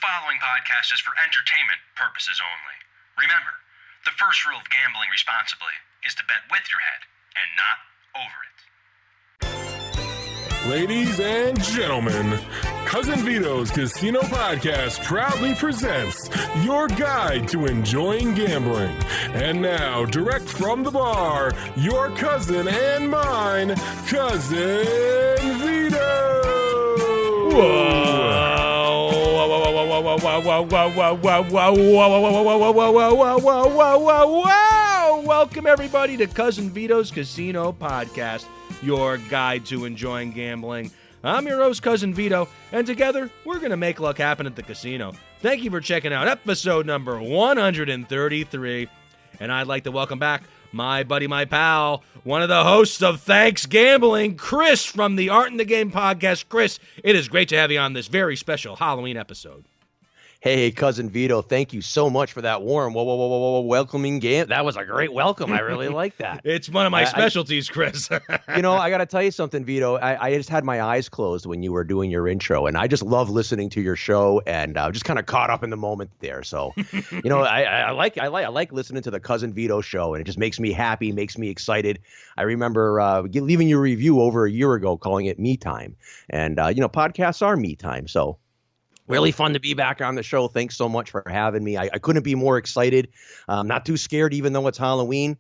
following podcast is for entertainment purposes only. Remember, the first rule of gambling responsibly is to bet with your head and not over it. Ladies and gentlemen, Cousin Vito's Casino Podcast proudly presents your guide to enjoying gambling. And now, direct from the bar, your cousin and mine, Cousin Vito! Whoa! Welcome everybody to Cousin Vito's Casino Podcast, your guide to enjoying gambling. I'm your host, Cousin Vito, and together we're going to make luck happen at the casino. Thank you for checking out episode number 133, and I'd like to welcome back my buddy, my pal, one of the hosts of Thanks Gambling, Chris from the Art in the Game podcast. Chris, it is great to have you on this very special Halloween episode. Hey, Cousin Vito, thank you so much for that warm, welcoming game. That was a great welcome. I really like that. It's one of my specialties, Chris. I got to tell you something, Vito. I just had my eyes closed when you were doing your intro, and I just love listening to your show, and just kind of caught up in the moment there. So, I like listening to the Cousin Vito show, and it just makes me happy, makes me excited. I remember leaving you a review over a year ago, calling it Me Time, and podcasts are me time, so. Really fun to be back on the show. Thanks so much for having me. I couldn't be more excited. I'm not too scared, even though it's Halloween.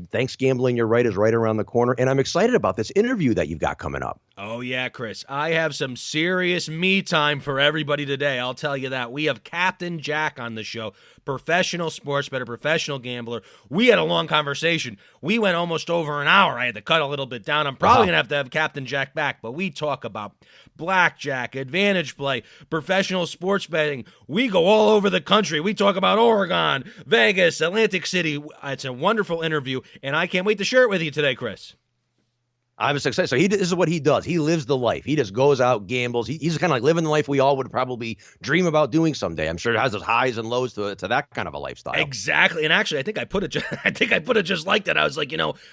Thanks Gambling, you're right, is right around the corner. And I'm excited about this interview that you've got coming up. Oh, yeah, Chris. I have some serious me time for everybody today. I'll tell you that. We have Captain Jack on the show, professional sports bettor, professional gambler. We had a long conversation. We went almost over an hour. I had to cut a little bit down. I'm probably going to have Captain Jack back, but we talk about blackjack, advantage play, professional sports betting. We go all over the country. We talk about Oregon, Vegas, Atlantic City. It's a wonderful interview, and I can't wait to share it with you today, Chris. I'm so excited. So this is what he does. He lives the life. He just goes out, gambles. He's kind of like living the life we all would probably dream about doing someday. I'm sure it has those highs and lows to that kind of a lifestyle. Exactly. And actually, I think I put it just like that. I was like,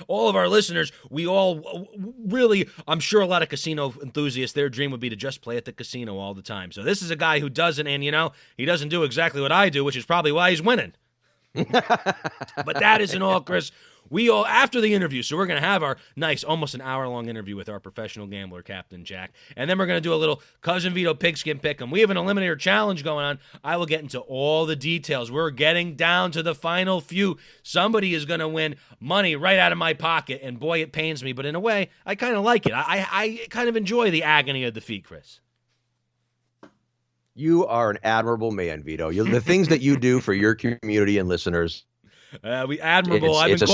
all of our listeners, we all really, I'm sure a lot of casino enthusiasts, their dream would be to just play at the casino all the time. So this is a guy who doesn't, and he doesn't do exactly what I do, which is probably why he's winning. But that isn't all, Chris. We all, after the interview, so we're going to have our nice, almost an hour-long interview with our professional gambler, Captain Jack. And then we're going to do a little Cousin Vito Pigskin Pick'em. We have an Eliminator Challenge going on. I will get into all the details. We're getting down to the final few. Somebody is going to win money right out of my pocket, and boy, it pains me. But in a way, I kind of like it. I kind of enjoy the agony of defeat, Chris. You are an admirable man, Vito. The things that you do for your community and listeners. Admirable. I've been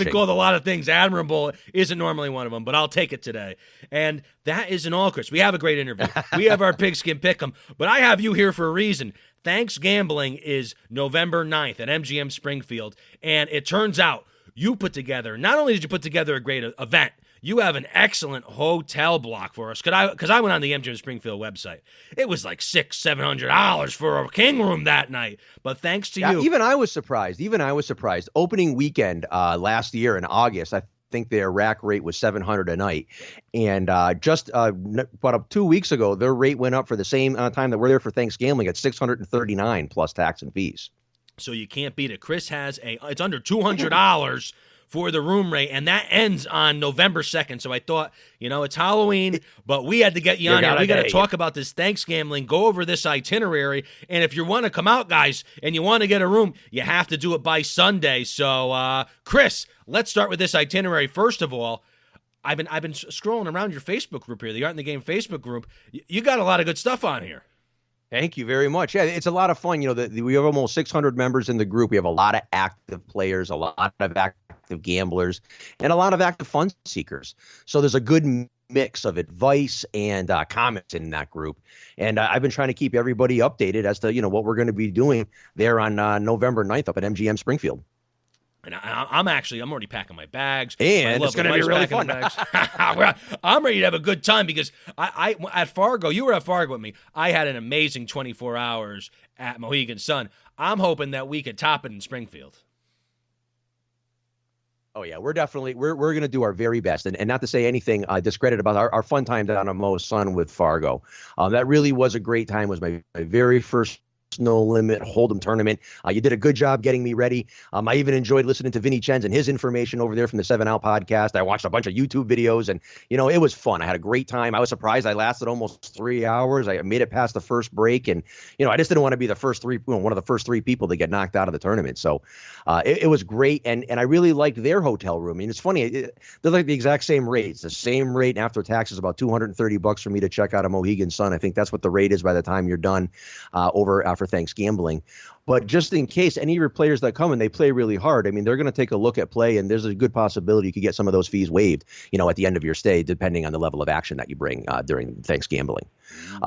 called a lot of things. Admirable isn't normally one of them, but I'll take it today. And that isn't all, Chris. We have a great interview. We have our Pigskin Pick'em, but I have you here for a reason. Thanks Gambling is November 9th at MGM Springfield, and it turns out not only did you put together a great event, you have an excellent hotel block for us. Because I went on the MGM Springfield website. It was like $600-700 for a king room that night. But thanks to you. Even I was surprised. Opening weekend last year in August, I think their rack rate was $700 a night. And just about 2 weeks ago, their rate went up for the same time that we're there for Thanks Gambling at $639 plus tax and fees. So you can't beat it. Chris has it's under $200 for the room rate, and that ends on November 2nd. So I thought, it's Halloween, but we had to get you on here. We got to talk about this Thanks Gambling, go over this itinerary, and if you want to come out, guys, and you want to get a room, you have to do it by Sunday. So, Chris, let's start with this itinerary. First of all, I've been scrolling around your Facebook group here, the Art in the Game Facebook group. You got a lot of good stuff on here. Thank you very much. Yeah, it's a lot of fun. We have almost 600 members in the group. We have a lot of active players, a lot of active gamblers, and a lot of active fun seekers. So there's a good mix of advice and comments in that group. And I've been trying to keep everybody updated as to, what we're going to be doing there on November 9th up at MGM Springfield. And I'm already packing my bags. And it's going to be really fun. I'm ready to have a good time because I at Fargo, you were at Fargo with me. I had an amazing 24 hours at Mohegan Sun. I'm hoping that we could top it in Springfield. Oh, yeah, we're going to do our very best. And not to say anything discredit about our fun time down at Mo's Sun with Fargo. That really was a great time. It was my very first No Limit Hold'em tournament. You did a good job getting me ready. I even enjoyed listening to Vinny Chen's and his information over there from the 7 Out podcast. I watched a bunch of YouTube videos, and it was fun. I had a great time. I was surprised I lasted almost 3 hours. I made it past the first break, and I just didn't want to be the first one of the first three people to get knocked out of the tournament. So it was great, and I really liked their hotel room. I mean, it's funny. They're like the exact same rates. The same rate after taxes, about $230 for me to check out a Mohegan Sun. I think that's what the rate is by the time you're done over for Thanks Gambling. But just in case any of your players that come and they play really hard, I mean, they're going to take a look at play, and there's a good possibility you could get some of those fees waived, at the end of your stay, depending on the level of action that you bring during Thanks Gambling.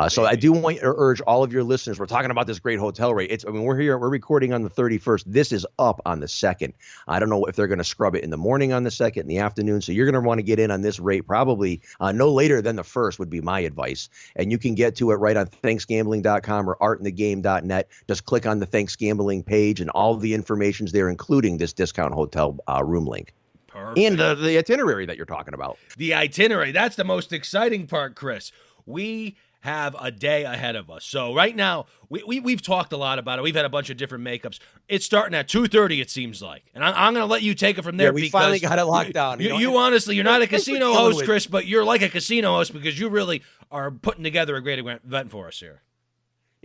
So I do want to urge all of your listeners. We're talking about this great hotel rate. We're recording on the 31st. This is up on the 2nd. I don't know if they're going to scrub it in the morning on the 2nd, in the afternoon. So you're going to want to get in on this rate probably no later than the 1st would be my advice. And you can get to it right on thanksgambling.com or artinthegame.net. Just click on the Thanks Gambling page, and all the information's there, including this discount hotel room link. Perfect. And the itinerary that you're talking about. The itinerary, that's the most exciting part, Chris. We have a day ahead of us. So right now, we've talked a lot about it. We've had a bunch of different makeups. It's starting at 2:30, it seems like. And I'm going to let you take it from there. Yeah, we finally got it locked down. You honestly, you're not a casino host, Chris, but you're like a casino host because you really are putting together a great event for us here.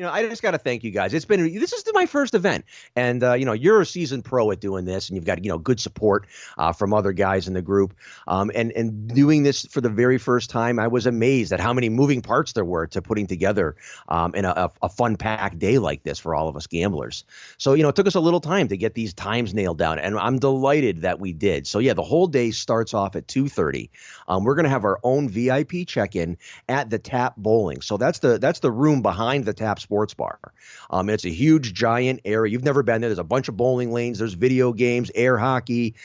I just got to thank you guys. This is my first event, and you're a seasoned pro at doing this, and you've got good support from other guys in the group. And doing this for the very first time, I was amazed at how many moving parts there were to putting together in a fun packed day like this for all of us gamblers. So it took us a little time to get these times nailed down, and I'm delighted that we did. So yeah, the whole day starts off at 2:30. We're going to have our own VIP check-in at the Tap Bowling. So that's the room behind the Tap Sports Bar. It's a huge, giant area. You've never been there. There's a bunch of bowling lanes. There's video games, air hockey.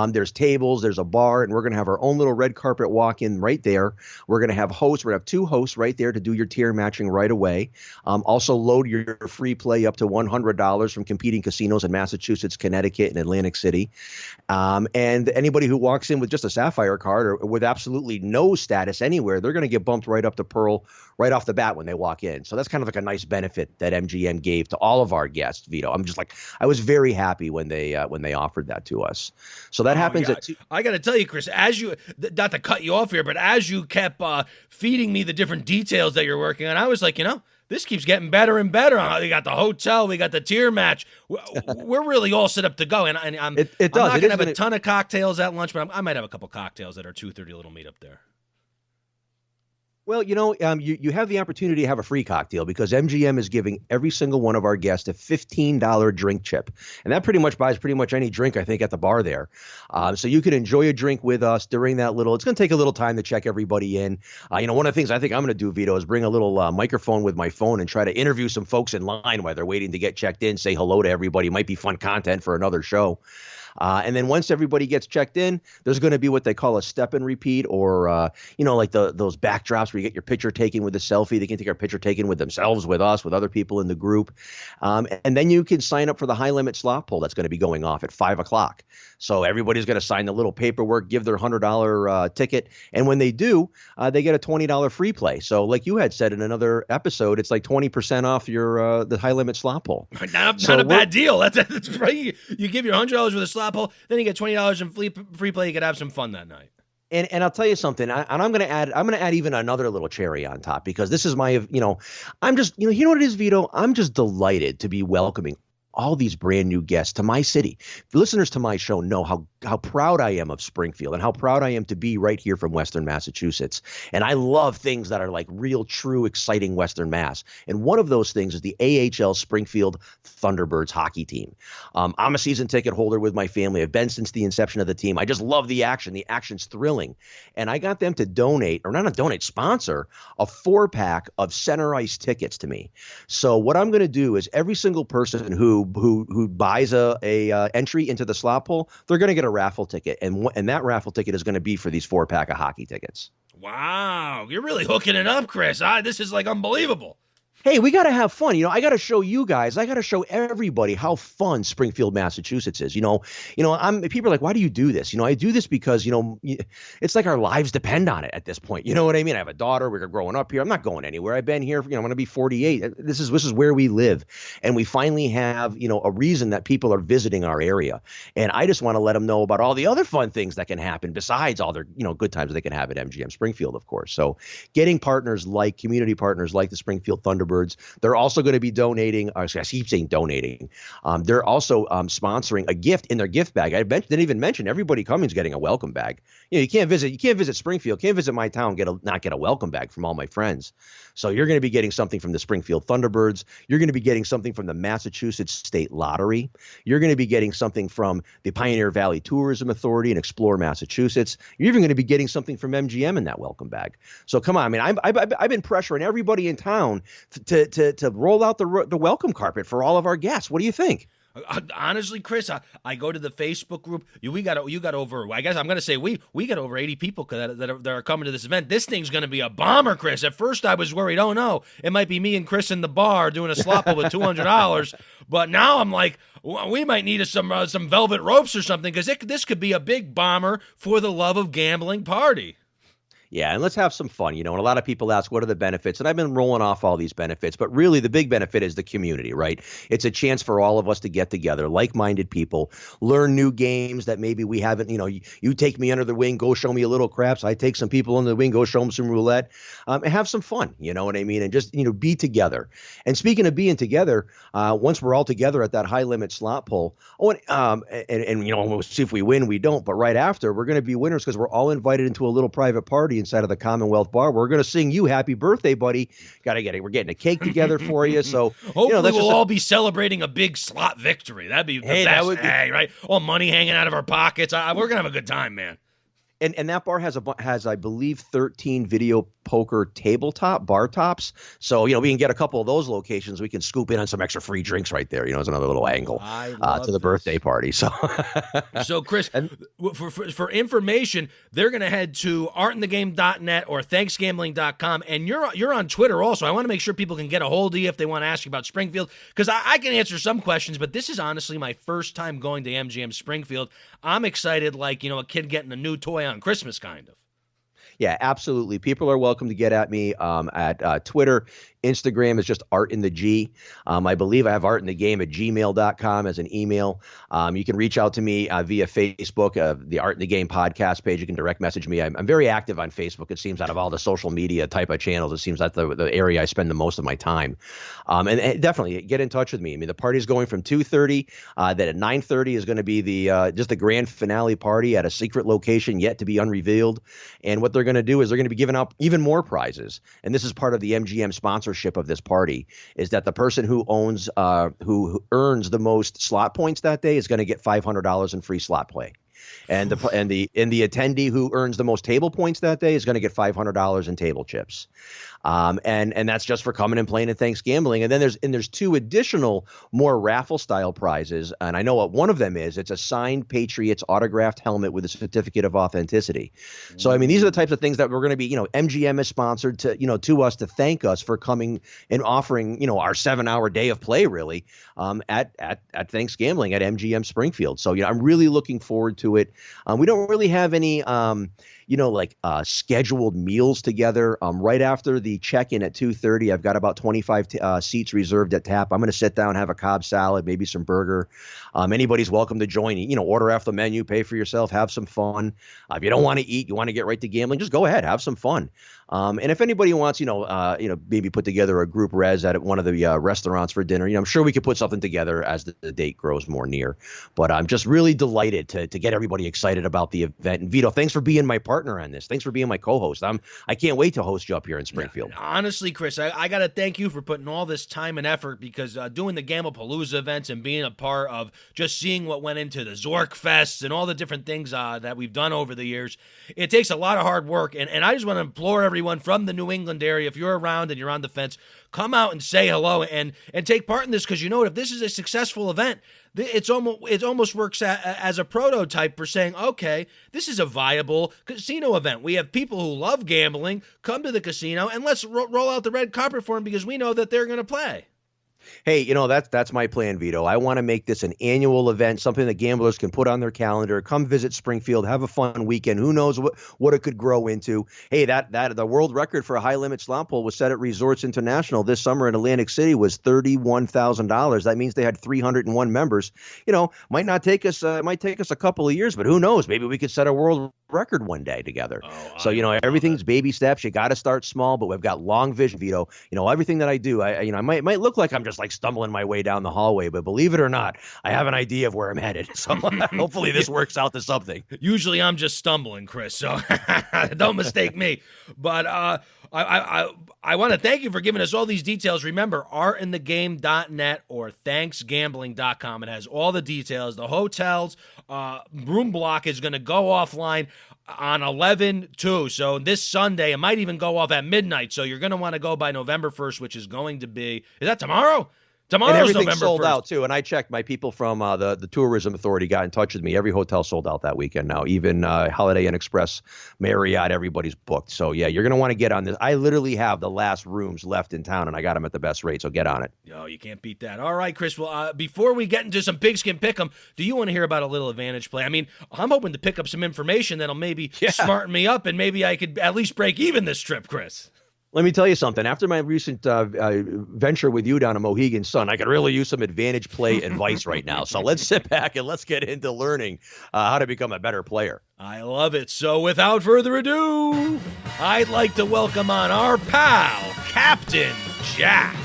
There's tables. There's a bar, and we're going to have our own little red carpet walk-in right there. We're going to have hosts. We're going to have 2 hosts right there to do your tier matching right away. Also load your free play up to $100 from competing casinos in Massachusetts, Connecticut, and Atlantic City. And anybody who walks in with just a Sapphire card or with absolutely no status anywhere, they're going to get bumped right up to Pearl right off the bat when they walk in. So that's kind of like a nice benefit that MGM gave to all of our guests, Vito. I was very happy when they offered that to us. So that happens at 2. I got to tell you, Chris, as you, not to cut you off here, but as you kept feeding me the different details that you're working on, I was like, this keeps getting better and better. We got the hotel, we got the tier match. We're really all set up to go. And I'm not going to have a ton of cocktails at lunch, but I might have a couple cocktails at our 2:30 little meetup there. Well, you have the opportunity to have a free cocktail because MGM is giving every single one of our guests a $15 drink chip. And that pretty much buys pretty much any drink, I think, at the bar there. So you can enjoy a drink with us during that it's going to take a little time to check everybody in. One of the things I think I'm going to do, Vito, is bring a little microphone with my phone and try to interview some folks in line while they're waiting to get checked in, say hello to everybody. Might be fun content for another show. And then once everybody gets checked in, there's going to be what they call a step and repeat, or like those backdrops where you get your picture taken with a selfie. They can take our picture taken with themselves, with us, with other people in the group. And then you can sign up for the high limit slot pull that's going to be going off at 5:00. So everybody's going to sign the little paperwork, give their $100 ticket, and when they do, they get a $20 free play. So like you had said in another episode, it's like 20% off your the high limit slot pull. Not a bad deal. That's right. You give your $100 with a slot pull, then you get $20 in free play. You could have some fun that night. And I'll tell you something, I'm going to add even another little cherry on top, because this is I'm just, you know what it is, Vito? I'm just delighted to be welcoming all these brand new guests to my city. Listeners to my show know how proud I am of Springfield and how proud I am to be right here from Western Massachusetts. And I love things that are like real, true, exciting Western Mass. And one of those things is the AHL Springfield Thunderbirds hockey team. I'm a season ticket holder with my family. I've been since the inception of the team. I just love the action. The action's thrilling. And I got them to sponsor a 4-pack of center ice tickets to me. So what I'm going to do is every single person who buys a entry into the slot pull, they're going to get a raffle ticket, and that raffle ticket is going to be for these 4-pack of hockey tickets. Wow, you're really hooking it up, Chris. This is like unbelievable. Hey, we got to have fun. I got to show you guys. I got to show everybody how fun Springfield, Massachusetts is. People are like, why do you do this? I do this because, it's like our lives depend on it at this point. You know what I mean? I have a daughter. We're growing up here. I'm not going anywhere. I've been here. I'm going to be 48. This is where we live. And we finally have, a reason that people are visiting our area. And I just want to let them know about all the other fun things that can happen besides all their, good times they can have at MGM Springfield, of course. So getting community partners like the Springfield Thunderbirds. They're also going to be donating. I keep saying donating. They're also sponsoring a gift in their gift bag. Didn't even mention everybody coming is getting a welcome bag. You can't visit Springfield, can't visit my town, not get a welcome bag from all my friends. So you're going to be getting something from the Springfield Thunderbirds. You're going to be getting something from the Massachusetts State Lottery. You're going to be getting something from the Pioneer Valley Tourism Authority and Explore Massachusetts. You're even going to be getting something from MGM in that welcome bag. So come on, I mean, I've been pressuring everybody in town to roll out the welcome carpet for all of our guests. What do you think? Honestly, Chris, I go to the Facebook group. You got over. I guess I'm going to say we got over 80 people that are coming to this event. This thing's going to be a bomber, Chris. At first, I was worried. Oh no, it might be me and Chris in the bar doing a slop with $200. But now I'm like, we might need some velvet ropes or something because this could be a big bomber for the love of gambling party. Yeah, and let's have some fun, and a lot of people ask, what are the benefits? And I've been rolling off all these benefits, but really the big benefit is the community, right? It's a chance for all of us to get together, like-minded people, learn new games that maybe we haven't, you take me under the wing, go show me a little craps. I take some people under the wing, go show them some roulette, and have some fun, you know what I mean? And just, be together. And speaking of being together, once we're all together at that high-limit slot pull, we'll see if we win, we don't, but right after, we're going to be winners because we're all invited into a little private party inside of the Commonwealth Bar. We're going to sing you happy birthday, buddy. Got to get it. We're getting a cake together for you. So hopefully we'll all be celebrating a big slot victory. That'd be the best. That would be, right? All money hanging out of our pockets. We're going to have a good time, man. And that bar has I believe 13 video poker bar tops. So we can get a couple of those locations. We can scoop in on some extra free drinks right there. It's another little angle to the birthday party. So Chris, for information, they're going to head to artinthegame.net or thanksgambling.com, and you're on Twitter also. I want to make sure people can get a hold of you if they want to ask you about Springfield, because I can answer some questions, but this is honestly my first time going to MGM Springfield. I'm excited like a kid getting a new toy on Christmas, kind of. Yeah, absolutely. People are welcome to get at me at Twitter. Instagram is just Art in the G. I believe I have artinthegame@gmail.com as an email. You can reach out to me via Facebook, the Art in the Game podcast page. You can direct message me. I'm very active on Facebook. It seems out of all the social media type of channels, it seems that's the area I spend the most of my time. And definitely get in touch with me. I mean, the party's going from 2:30. That at 9:30 is going to be just the grand finale party at a secret location yet to be unrevealed. And what they're going to do is they're going to be giving out even more prizes. And this is part of the MGM sponsorship of this party, is that the person who who earns the most slot points that day is going to get $500 in free slot play. And the attendee who earns the most table points that day is going to get $500 in table chips. And that's just for coming and playing at Thanksgambling. And then there's two additional more raffle style prizes. And I know what one of them is. It's a signed Patriots autographed helmet with a certificate of authenticity. So, I mean, these are the types of things that we're going to be, MGM is sponsored to us to thank us for coming and offering, our 7-hour day of play really, at Thanksgambling at MGM Springfield. So, I'm really looking forward to it. We don't really have any, scheduled meals together. Right after the check-in at 2:30, I've got about 25 seats reserved at tap. I'm going to sit down, have a Cobb salad, maybe some burger. Anybody's welcome to join. Order off the menu, pay for yourself, have some fun. If you don't want to eat, you want to get right to gambling, just go ahead, have some fun. And if anybody wants, maybe put together a group res at one of the restaurants for dinner, I'm sure we could put something together as the date grows more near. But I'm just really delighted to get everybody excited about the event. And Vito, thanks for being my partner on this. Thanks for being my co-host. I can't wait to host you up here in Springfield. Honestly, Chris, I got to thank you for putting all this time and effort, because doing the Gamblepalooza events and being a part of just seeing what went into the Zork Fests and all the different things that we've done over the years, it takes a lot of hard work. And I just want to implore everyone from the New England area, if you're around and you're on the fence, come out and say hello and take part in this, because you know what? If this is a successful event, it almost works as a prototype for saying, okay, this is a viable casino event. We have people who love gambling come to the casino, and let's roll out the red carpet for them because we know that they're going to play. Hey, that's my plan, Vito. I want to make this an annual event, something that gamblers can put on their calendar. Come visit Springfield, have a fun weekend. Who knows what it could grow into? Hey, that the world record for a high limit slot pull was set at Resorts International this summer in Atlantic City was $31,000. That means they had 301 members. Might take us a couple of years, but who knows? Maybe we could set a world record one day together. So everything's baby steps. You got to start small, but we've got long vision, Vito. Everything that I do, I might look like I'm just like stumbling my way down the hallway, but believe it or not, I have an idea of where I'm headed. So hopefully this works out to something. Usually I'm just stumbling, Chris, so don't mistake me. But I want to thank you for giving us all these details. Remember, artinthegame.net or thanksgambling.com. It has all the details. The hotel's room block is going to go offline on 11/2. So this Sunday, it might even go off at midnight. So you're going to want to go by November 1st, which is going to be, is that tomorrow? Tomorrow's and everything's November sold 1st. out too. And I checked. My people from the tourism authority got in touch with me. Every hotel sold out that weekend now. Even Holiday Inn Express, Marriott, everybody's booked. So yeah, you're gonna want to get on this. I literally have the last rooms left in town, and I got them at the best rate. So get on it. Oh, you can't beat that. All right, Chris. Well, before we get into some Pigskin Pick'em, do you want to hear about a little advantage play? I mean, I'm hoping to pick up some information that'll maybe smarten me up, and maybe I could at least break even this trip, Chris. Let me tell you something. After my recent venture with you down in Mohegan Sun, I could really use some advantage play advice right now. So let's sit back and let's get into learning how to become a better player. I love it. So without further ado, I'd like to welcome on our pal, Captain Jack.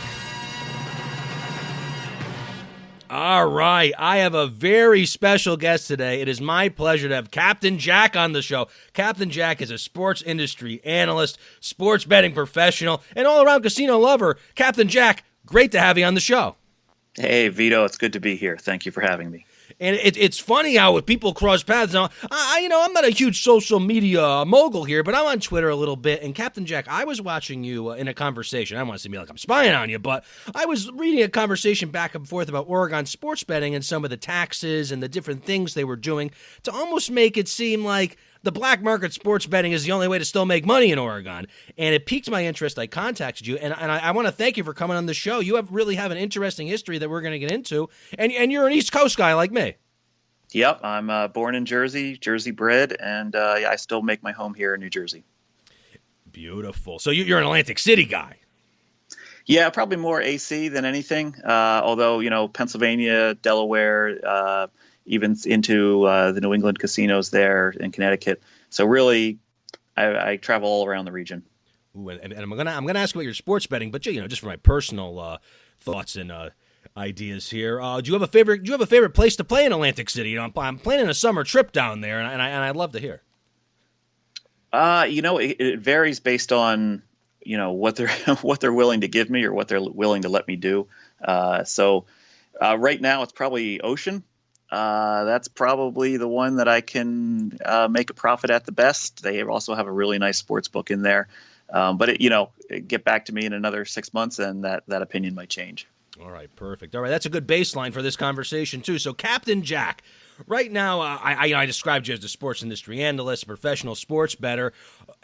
All right, I have a very special guest today. It is my pleasure to have Captain Jack on the show. Captain Jack is a sports industry analyst, sports betting professional, and all-around casino lover. Captain Jack, great to have you on the show. Hey, Vito, it's good to be here. Thank you for having me. And it's funny how if people cross paths now, I'm not a huge social media mogul here, but I'm on Twitter a little bit. And Captain Jack, I was watching you in a conversation. I don't want to seem like I'm spying on you, but I was reading a conversation back and forth about Oregon sports betting and some of the taxes and the different things they were doing to almost make it seem like the black market sports betting is the only way to still make money in Oregon. And it piqued my interest. I contacted you, and I want to thank you for coming on the show. You really have an interesting history that we're going to get into, and you're an East Coast guy like me. Yep, I'm born in Jersey bred, and I still make my home here in New Jersey. Beautiful. So you're an Atlantic City guy. Yeah, probably more AC than anything, although, Pennsylvania, Delaware, even into the New England casinos there in Connecticut. So really, I travel all around the region. Ooh, and I'm gonna ask about your sports betting, but just for my personal thoughts and ideas here. Do you have a favorite place to play in Atlantic City? I'm planning a summer trip down there, and I'd love to hear. It varies based on what they're willing to give me or what they're willing to let me do. So right now it's probably Ocean. That's probably the one that I can make a profit at the best. They also have a really nice sports book in there. But get back to me in another 6 months, and that opinion might change. All right, perfect. All right, that's a good baseline for this conversation too. So, Captain Jack, right now, I described you as a sports industry analyst, a professional sports bettor,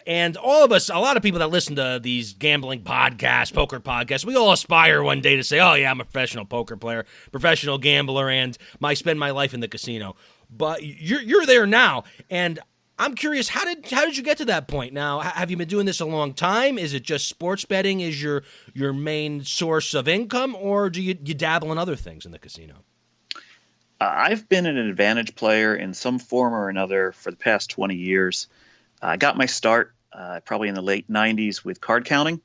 and all of us, a lot of people that listen to these gambling podcasts, poker podcasts, we all aspire one day to say, "Oh yeah, I'm a professional poker player, professional gambler, and I spend my life in the casino." But you're there now, and I'm curious, how did you get to that point? Now, have you been doing this a long time? Is it just sports betting is your main source of income, or do you dabble in other things in the casino? I've been an advantage player in some form or another for the past 20 years. I got my start probably in the late 90s with card counting.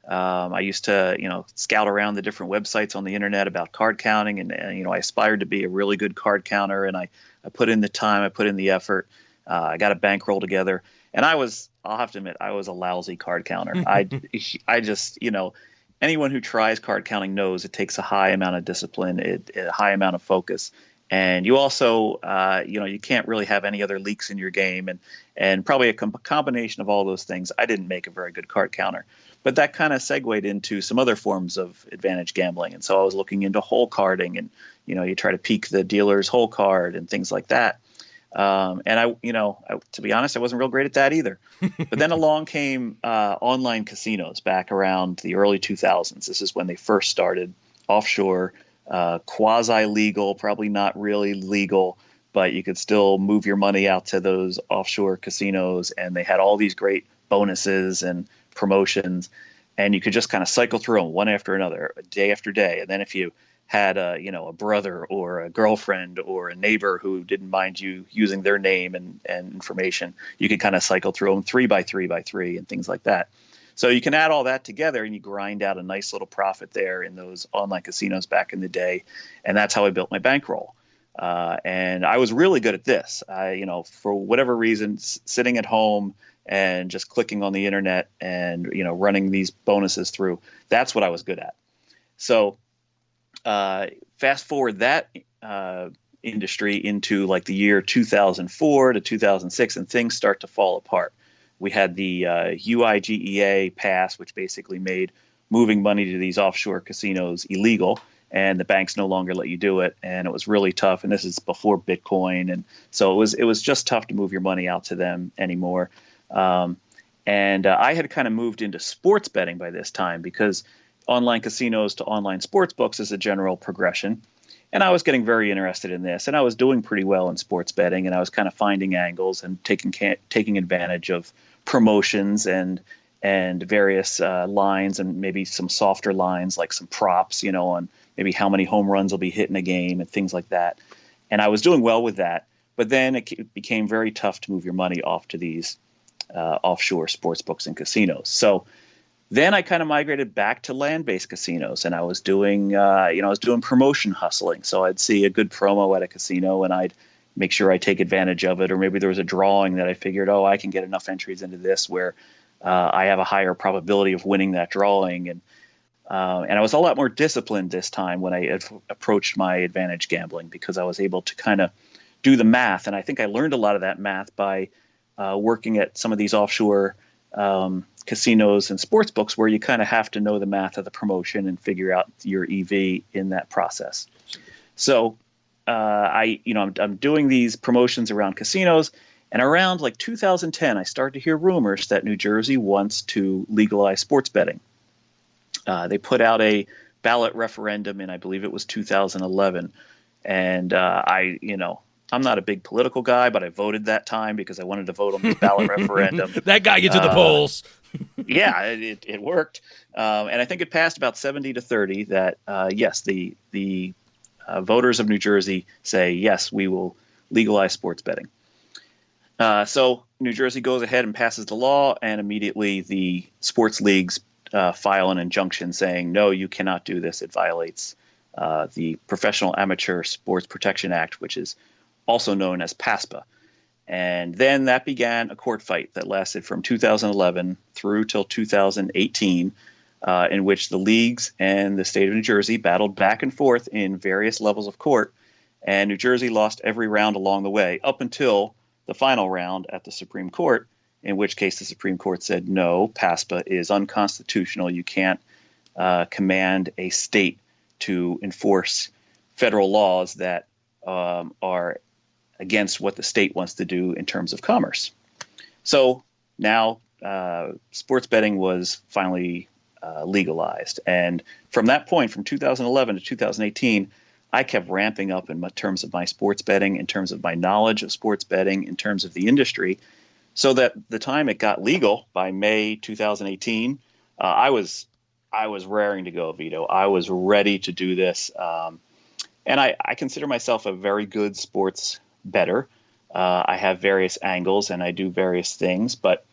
I used to, scout around the different websites on the internet about card counting, and I aspired to be a really good card counter, and I put in the time, I put in the effort. I got a bankroll together, and I'll have to admit, I was a lousy card counter. I just, anyone who tries card counting knows it takes a high amount of discipline, a high amount of focus. And you also, you can't really have any other leaks in your game, and probably a combination of all those things. I didn't make a very good card counter, but that kind of segued into some other forms of advantage gambling. And so I was looking into hole carding, and you try to peek the dealer's hole card and things like that. And to be honest, I wasn't real great at that either. But then along came online casinos back around the early 2000s. This is when they first started offshore. Quasi-legal, probably not really legal, but you could still move your money out to those offshore casinos, and they had all these great bonuses and promotions, and you could just kind of cycle through them one after another, day after day. And then if you had a brother or a girlfriend or a neighbor who didn't mind you using their name and information, you could kind of cycle through them 3 by 3 by 3 and things like that. So you can add all that together and you grind out a nice little profit there in those online casinos back in the day. And that's how I built my bankroll. And I was really good at this. For whatever reason, sitting at home and just clicking on the internet and, running these bonuses through, that's what I was good at. So fast forward that industry into like the year 2004 to 2006, and things start to fall apart. We had the UIGEA pass, which basically made moving money to these offshore casinos illegal, and the banks no longer let you do it. And it was really tough. And this is before Bitcoin, and so it was just tough to move your money out to them anymore. And I had kind of moved into sports betting by this time, because online casinos to online sports books is a general progression. And I was getting very interested in this, and I was doing pretty well in sports betting, and I was kind of finding angles and taking advantage of promotions and various lines, and maybe some softer lines like some props, on maybe how many home runs will be hit in a game and things like that. And I was doing well with that, but then it became very tough to move your money off to these offshore sports books and casinos. So then I kind of migrated back to land-based casinos, and I was doing promotion hustling. So I'd see a good promo at a casino, and I'd make sure I take advantage of it. Or maybe there was a drawing that I figured, I can get enough entries into this where I have a higher probability of winning that drawing. And I was a lot more disciplined this time when I approached my advantage gambling, because I was able to kind of do the math. And I think I learned a lot of that math by working at some of these offshore casinos and sports books, where you kind of have to know the math of the promotion and figure out your EV in that process. So I'm doing these promotions around casinos, and around like 2010, I started to hear rumors that New Jersey wants to legalize sports betting. They put out a ballot referendum in, I believe it was 2011, and I'm not a big political guy, but I voted that time because I wanted to vote on this ballot referendum. That got you to the polls. Yeah, it worked. And I think it passed about 70-30 that, yes, the voters of New Jersey say, yes, we will legalize sports betting. So New Jersey goes ahead and passes the law, and immediately the sports leagues file an injunction saying, no, you cannot do this. It violates the Professional Amateur Sports Protection Act, which is also known as PASPA. And then that began a court fight that lasted from 2011 through till 2018, in which the leagues and the state of New Jersey battled back and forth in various levels of court. And New Jersey lost every round along the way, up until the final round at the Supreme Court, in which case the Supreme Court said, no, PASPA is unconstitutional. You can't command a state to enforce federal laws that are against what the state wants to do in terms of commerce. So now sports betting was finally legalized. And from that point, from 2011 to 2018, I kept ramping up in terms of my sports betting, in terms of my knowledge of sports betting, in terms of the industry, so that the time it got legal by May 2018, I was raring to go, Vito. I was ready to do this. And I consider myself a very good sports bettor. I have various angles and I do various things. But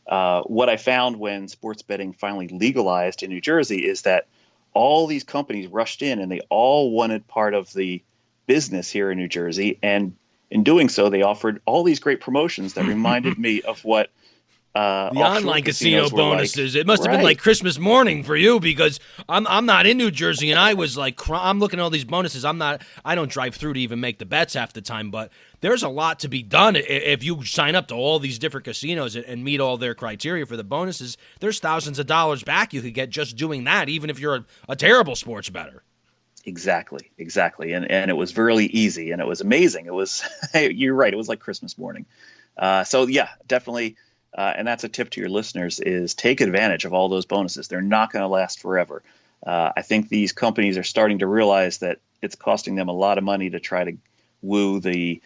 what I found when sports betting finally legalized in New Jersey is that all these companies rushed in and they all wanted part of the business here in New Jersey. And in doing so, they offered all these great promotions that reminded me of what The online casino bonuses. It must have been right. like Christmas morning for you, because I'm not in New Jersey, and I was like, I'm looking at all these bonuses. I don't drive through to even make the bets half the time, but there's a lot to be done if you sign up to all these different casinos and meet all their criteria for the bonuses. There's thousands of dollars back you could get just doing that, even if you're a terrible sports bettor. Exactly. And it was really easy, and it was amazing. It was, you're right, it was like Christmas morning. So yeah, definitely. And that's a tip to your listeners, is take advantage of all those bonuses. They're not going to last forever. I think these companies are starting to realize that it's costing them a lot of money to try to woo the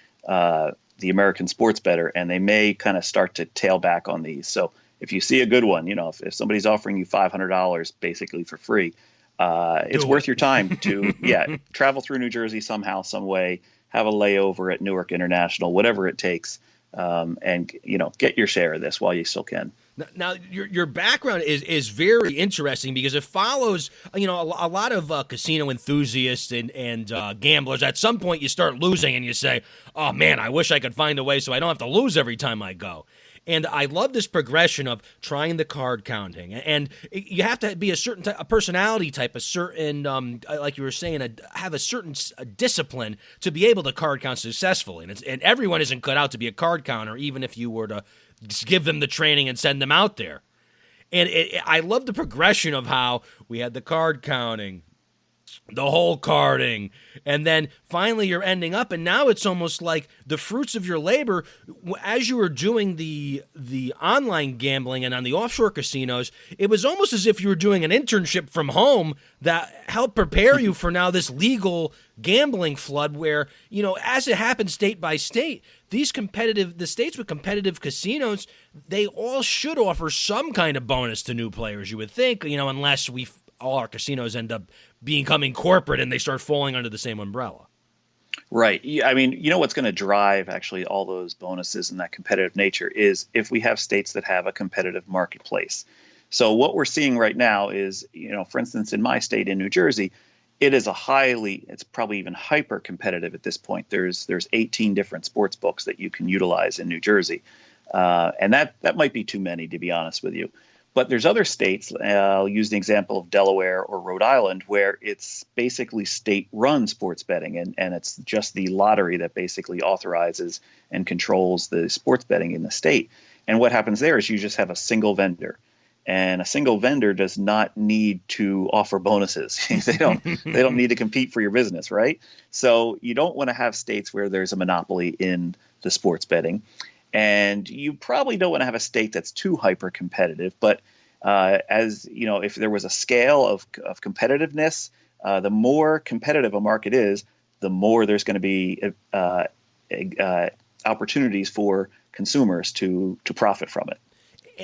American sports bettor, and they may kind of start to tail back on these. So if you see a good one, if somebody's offering you $500 basically for free, it's worth your time to travel through New Jersey somehow, some way, have a layover at Newark International, whatever it takes, and get your share of this while you still can. Now, your background is very interesting, because it follows a lot of casino enthusiasts and gamblers. At some point, you start losing, and you say, "Oh man, I wish I could find a way so I don't have to lose every time I go." And I love this progression of trying the card counting. And you have to be a certain type, a personality type, a certain, like you were saying, have a certain discipline to be able to card count successfully. And everyone isn't cut out to be a card counter, even if you were to give them the training and send them out there. And I love the progression of how we had the card counting, the whole carding, and then finally you're ending up, and now it's almost like the fruits of your labor as you were doing the online gambling and on the offshore casinos. It was almost as if you were doing an internship from home that helped prepare you for now this legal gambling flood, where as it happens state by state, the states with competitive casinos, they all should offer some kind of bonus to new players, you would think, unless all our casinos end up becoming corporate and they start falling under the same umbrella. Right. I mean, what's going to drive actually all those bonuses and that competitive nature is if we have states that have a competitive marketplace. So what we're seeing right now is, for instance, in my state, in New Jersey, it's probably even hyper competitive at this point. There's 18 different sports books that you can utilize in New Jersey. And that might be too many, to be honest with you. But there's other states, I'll use the example of Delaware or Rhode Island, where it's basically state-run sports betting, and it's just the lottery that basically authorizes and controls the sports betting in the state. And what happens there is you just have a single vendor, and a single vendor does not need to offer bonuses. They don't need to compete for your business, right? So you don't want to have states where there's a monopoly in the sports betting. And you probably don't want to have a state that's too hyper competitive, but if there was a scale of competitiveness, the more competitive a market is, the more there's going to be opportunities for consumers to profit from it.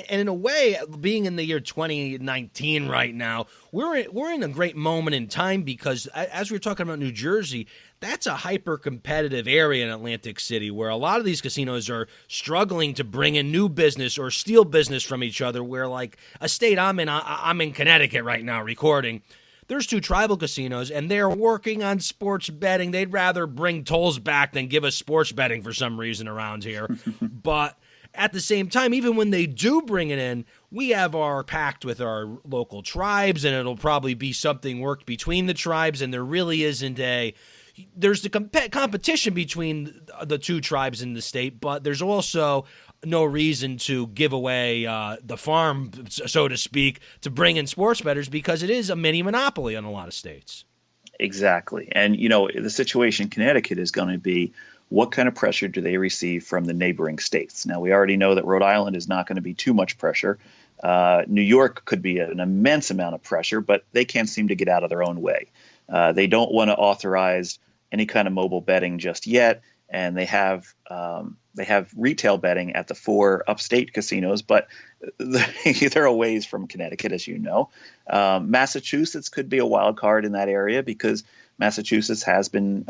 And in a way, being in the year 2019 right now, we're in a great moment in time, because as we were talking about New Jersey, that's a hyper-competitive area in Atlantic City, where a lot of these casinos are struggling to bring in new business or steal business from each other, where like a state I'm in Connecticut right now recording. There's 2 tribal casinos, and they're working on sports betting. They'd rather bring tolls back than give us sports betting for some reason around here. But at the same time, even when they do bring it in, we have our pact with our local tribes, and it'll probably be something worked between the tribes, and there really isn't there's the competition between the 2 tribes in the state, but there's also no reason to give away the farm, so to speak, to bring in sports bettors, because it is a mini monopoly in a lot of states. Exactly. And, the situation in Connecticut is going to be, what kind of pressure do they receive from the neighboring states? Now, we already know that Rhode Island is not going to be too much pressure. New York could be an immense amount of pressure, but they can't seem to get out of their own way. They don't want to authorize any kind of mobile betting just yet, and they have retail betting at the 4 upstate casinos, but they're a ways from Connecticut, as you know. Massachusetts could be a wild card in that area, because Massachusetts has been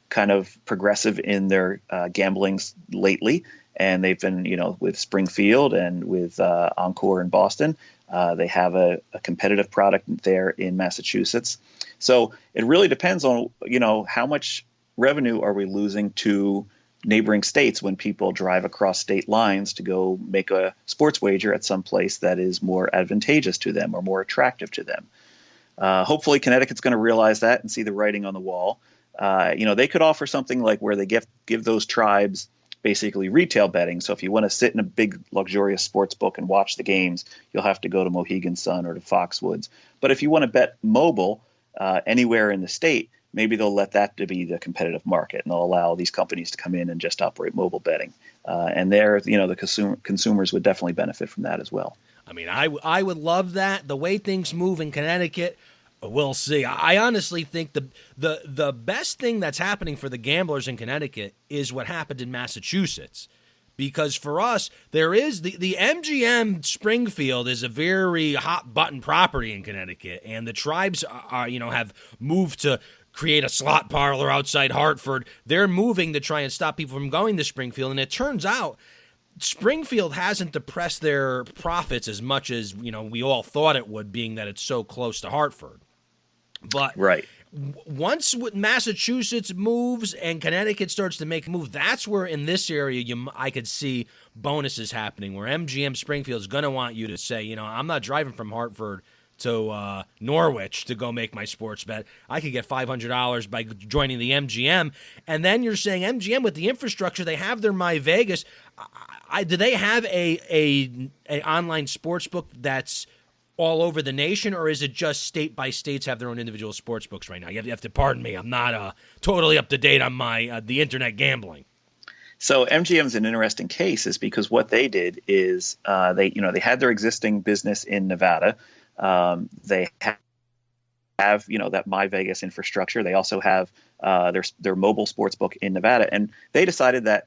kind of progressive in their gambling lately, and they've been, with Springfield and with Encore in Boston. They have a competitive product there in Massachusetts. So it really depends on, how much revenue are we losing to neighboring states when people drive across state lines to go make a sports wager at some place that is more advantageous to them or more attractive to them. Hopefully Connecticut's going to realize that and see the writing on the wall. They could offer something like where they give those tribes basically retail betting. So if you want to sit in a big luxurious sports book and watch the games, you'll have to go to Mohegan Sun or to Foxwoods. But if you want to bet mobile anywhere in the state, maybe they'll let that to be the competitive market, and they'll allow these companies to come in and just operate mobile betting. And there, the consumers would definitely benefit from that as well. I mean, I would love that. The way things move in Connecticut, we'll see. I honestly think the best thing that's happening for the gamblers in Connecticut is what happened in Massachusetts. Because for us, there is the MGM Springfield is a very hot button property in Connecticut, and the tribes have moved to create a slot parlor outside Hartford. They're moving to try and stop people from going to Springfield, and it turns out Springfield hasn't depressed their profits as much as we all thought it would, being that it's so close to Hartford. But right. Once Massachusetts moves and Connecticut starts to make a move, that's where in this area I could see bonuses happening, where MGM Springfield is going to want you to say, I'm not driving from Hartford to Norwich to go make my sports bet. I could get $500 by joining the MGM. And then you're saying MGM, with the infrastructure, they have their My Vegas. Do they have a online sports book that's all over the nation, or is it just state by states have their own individual sports books right now? You have to pardon me. I'm not totally up to date on my the internet gambling. So MGM's an interesting case, is because what they did is they had their existing business in Nevada. They have that My Vegas infrastructure. They also have their mobile sports book in Nevada, and they decided that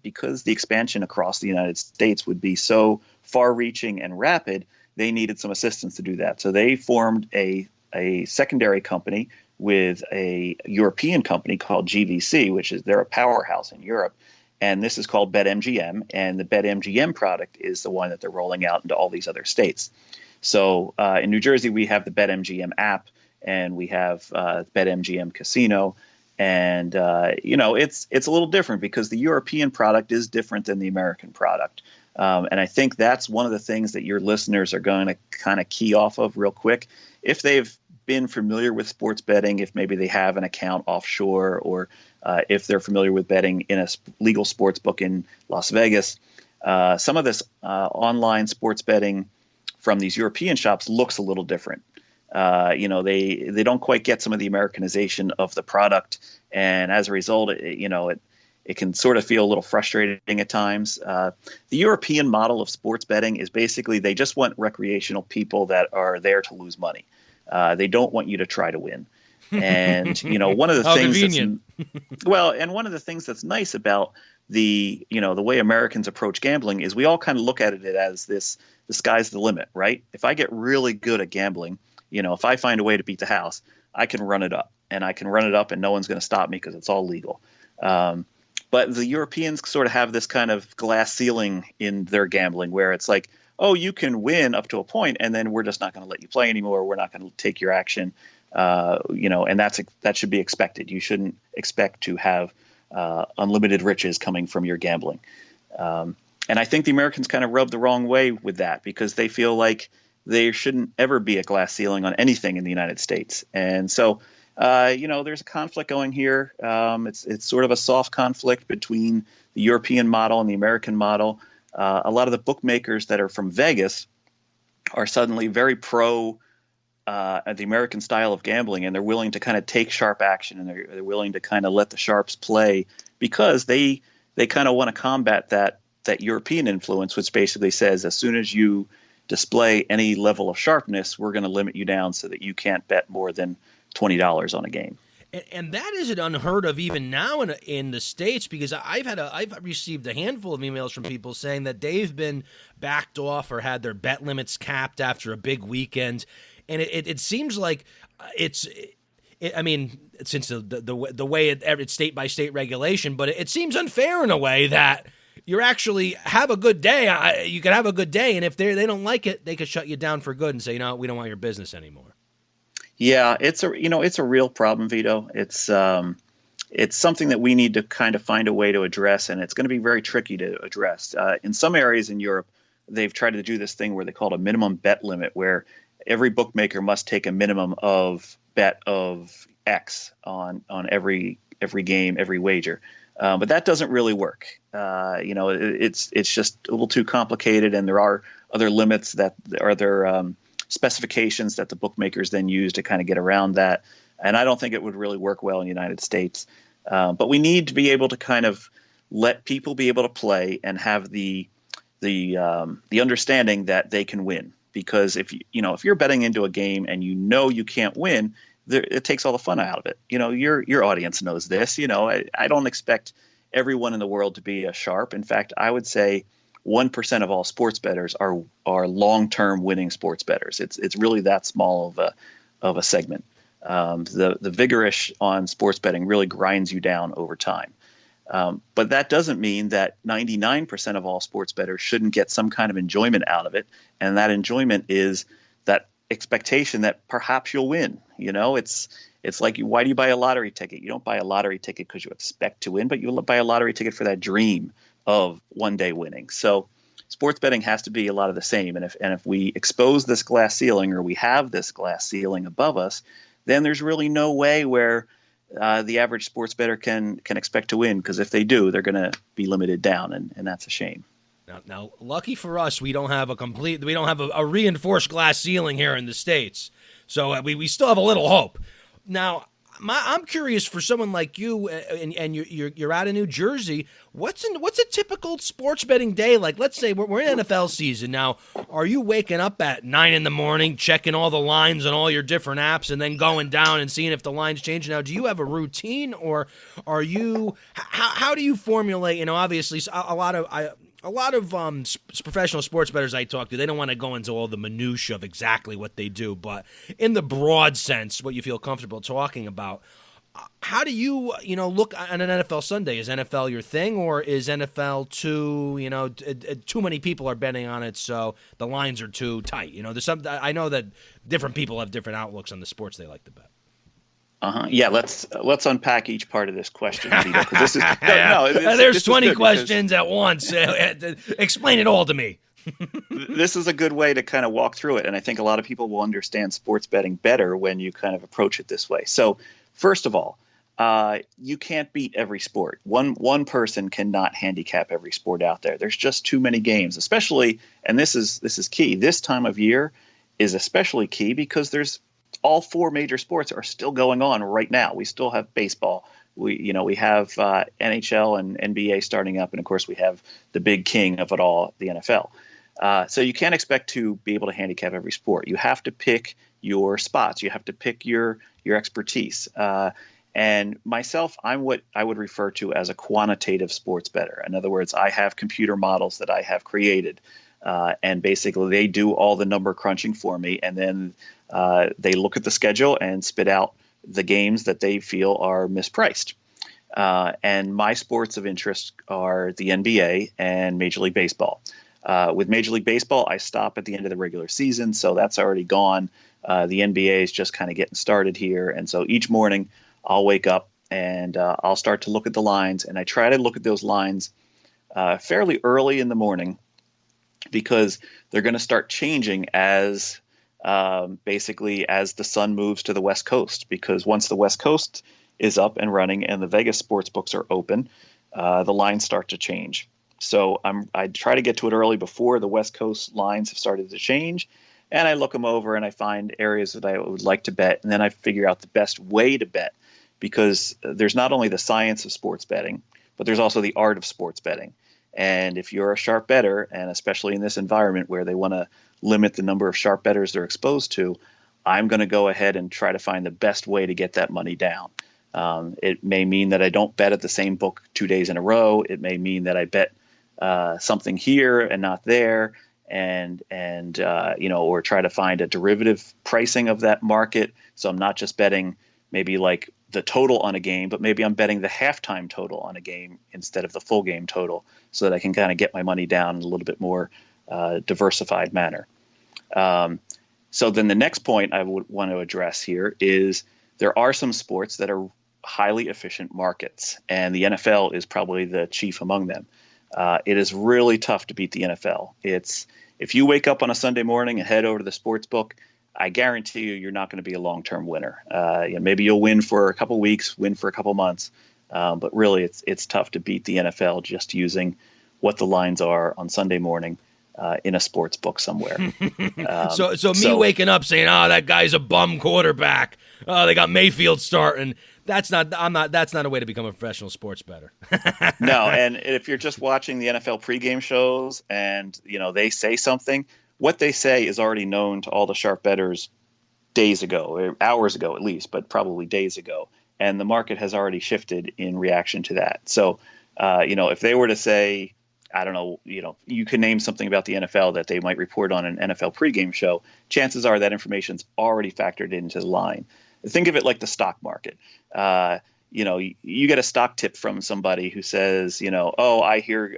because the expansion across the United States would be so far-reaching and rapid, they needed some assistance to do that. So they formed a secondary company with a European company called GVC, which is they're a powerhouse in Europe. And this is called BetMGM, and the BetMGM product is the one that they're rolling out into all these other states. So in New Jersey, we have the BetMGM app, and we have BetMGM Casino. And, it's a little different because the European product is different than the American product. And I think that's one of the things that your listeners are going to kind of key off of real quick. If they've been familiar with sports betting, if maybe they have an account offshore, or if they're familiar with betting in a legal sports book in Las Vegas, some of this online sports betting from these European shops looks a little different. They don't quite get some of the Americanization of the product, and as a result, it can sort of feel a little frustrating at times. The European model of sports betting is basically they just want recreational people that are there to lose money. They don't want you to try to win. And one of the things one of the things that's nice about the way Americans approach gambling is we all kind of look at it as the sky's the limit, right? If I get really good at gambling, if I find a way to beat the house, I can run it up, and no one's going to stop me because it's all legal. But the Europeans sort of have this kind of glass ceiling in their gambling where it's like, oh, you can win up to a point, and then we're just not going to let you play anymore. We're not going to take your action, and that should be expected. You shouldn't expect to have unlimited riches coming from your gambling. And I think the Americans kind of rub the wrong way with that because they feel like there shouldn't ever be a glass ceiling on anything in the United States. And so there's a conflict going here. It's sort of a soft conflict between the European model and the American model. A lot of the bookmakers that are from Vegas are suddenly very pro the American style of gambling, and they're willing to kind of take sharp action, and they're willing to kind of let the sharps play because they kind of want to combat that European influence, which basically says as soon as you display any level of sharpness, we're going to limit you down so that you can't bet more than $20 on a game. And that isn't unheard of even now in the States, because I've received a handful of emails from people saying that they've been backed off or had their bet limits capped after a big weekend, and it seems like since the way it's state by state regulation, but it seems unfair in a way that you actually have a good day. You can have a good day, and if they don't like it, they could shut you down for good and say, we don't want your business anymore. Yeah, it's a real problem, Vito. It's it's something that we need to kind of find a way to address, and it's going to be very tricky to address. In some areas in Europe, they've tried to do this thing where they call it a minimum bet limit, where every bookmaker must take a minimum of bet of X on every game, every wager. But that doesn't really work. It's just a little too complicated, and there are other limits that are there specifications that the bookmakers then use to kind of get around that. And I don't think it would really work well in the United States. But we need to be able to kind of let people be able to play and have the understanding that they can win. Because if you're betting into a game and you can't win, it takes all the fun out of it. Your audience knows this. I don't expect everyone in the world to be a sharp. In fact, I would say 1% of all sports bettors are long-term winning sports bettors. It's really that small of a segment. The vigorish on sports betting really grinds you down over time. But that doesn't mean that 99% of all sports bettors shouldn't get some kind of enjoyment out of it. And that enjoyment is that expectation that perhaps you'll win. It's like, why do you buy a lottery ticket? You don't buy a lottery ticket because you expect to win, but you buy a lottery ticket for that dream of one day winning. So sports betting has to be a lot of the same. And if we expose this glass ceiling, or we have this glass ceiling above us, then there's really no way where the average sports bettor can expect to win, because if they do, they're going to be limited down, and that's a shame. Now, lucky for us, we don't have a reinforced glass ceiling here in the States, so we still have a little hope. Now, I'm curious, for someone like you, and you're out of New Jersey, what's a typical sports betting day like? Let's say we're in NFL season now. Are you waking up at 9 a.m, checking all the lines on all your different apps, and then going down and seeing if the lines change? Now, do you have a routine, or are you? How do you formulate? Obviously, a lot of professional sports bettors I talk to, they don't want to go into all the minutia of exactly what they do, but in the broad sense, what you feel comfortable talking about, how do you, look on an NFL Sunday? Is NFL your thing, or is NFL too many people are betting on it, so the lines are too tight? There's some. I know that different people have different outlooks on the sports they like to bet. Yeah, let's unpack each part of this question, Vito, 'cause this is there's 20 questions at once. Explain it all to me. This is a good way to kind of walk through it, and I think a lot of people will understand sports betting better when you kind of approach it this way. So, first of all, you can't beat every sport. One person cannot handicap every sport out there. There's just too many games, especially, and this is key. This time of year is especially key because there's all four major sports are still going on right now. We still have baseball. We have NHL and NBA starting up, and of course we have the big king of it all, the NFL. So you can't expect to be able to handicap every sport. You have to pick your spots. You have to pick your expertise. And myself, I'm what I would refer to as a quantitative sports bettor. In other words, I have computer models that I have created, and basically they do all the number crunching for me, and then they look at the schedule and spit out the games that they feel are mispriced. And my sports of interest are the NBA and Major League Baseball. With Major League Baseball, I stop at the end of the regular season, so that's already gone. The NBA is just kind of getting started here. And so each morning I'll wake up and I'll start to look at the lines, and I try to look at those lines fairly early in the morning, because they're going to start changing as the sun moves to the West Coast, because once the West Coast is up and running and the Vegas sports books are open, the lines start to change. So I try to get to it early before the West Coast lines have started to change, and I look them over and I find areas that I would like to bet, and then I figure out the best way to bet, because there's not only the science of sports betting, but there's also the art of sports betting. And if you're a sharp bettor, and especially in this environment where they want to limit the number of sharp bettors they're exposed to, I'm going to go ahead and try to find the best way to get that money down. It may mean that I don't bet at the same book 2 days in a row. It may mean that I bet something here and not there, and or try to find a derivative pricing of that market. So I'm not just betting maybe like the total on a game, but maybe I'm betting the halftime total on a game instead of the full game total, so that I can kind of get my money down in a little bit more diversified manner. So then the next point I would want to address here is there are some sports that are highly efficient markets, and the NFL is probably the chief among them. It is really tough to beat the NFL. If you wake up on a Sunday morning and head over to the sports book, I guarantee you're not going to be a long-term winner. Maybe you'll win for a couple weeks, win for a couple months, but really it's tough to beat the NFL just using what the lines are on Sunday morning in a sports book somewhere. So me waking up saying, "Oh, that guy's a bum quarterback. Oh, they got Mayfield starting." That's not a way to become a professional sports bettor. No, and if you're just watching the NFL pregame shows and they say something, what they say is already known to all the sharp bettors days ago, or hours ago at least, but probably days ago, and the market has already shifted in reaction to that. So, if they were to say, I don't know, you can name something about the NFL that they might report on an NFL pregame show, chances are that information's already factored into the line. Think of it like the stock market. You get a stock tip from somebody who says, "Oh, I hear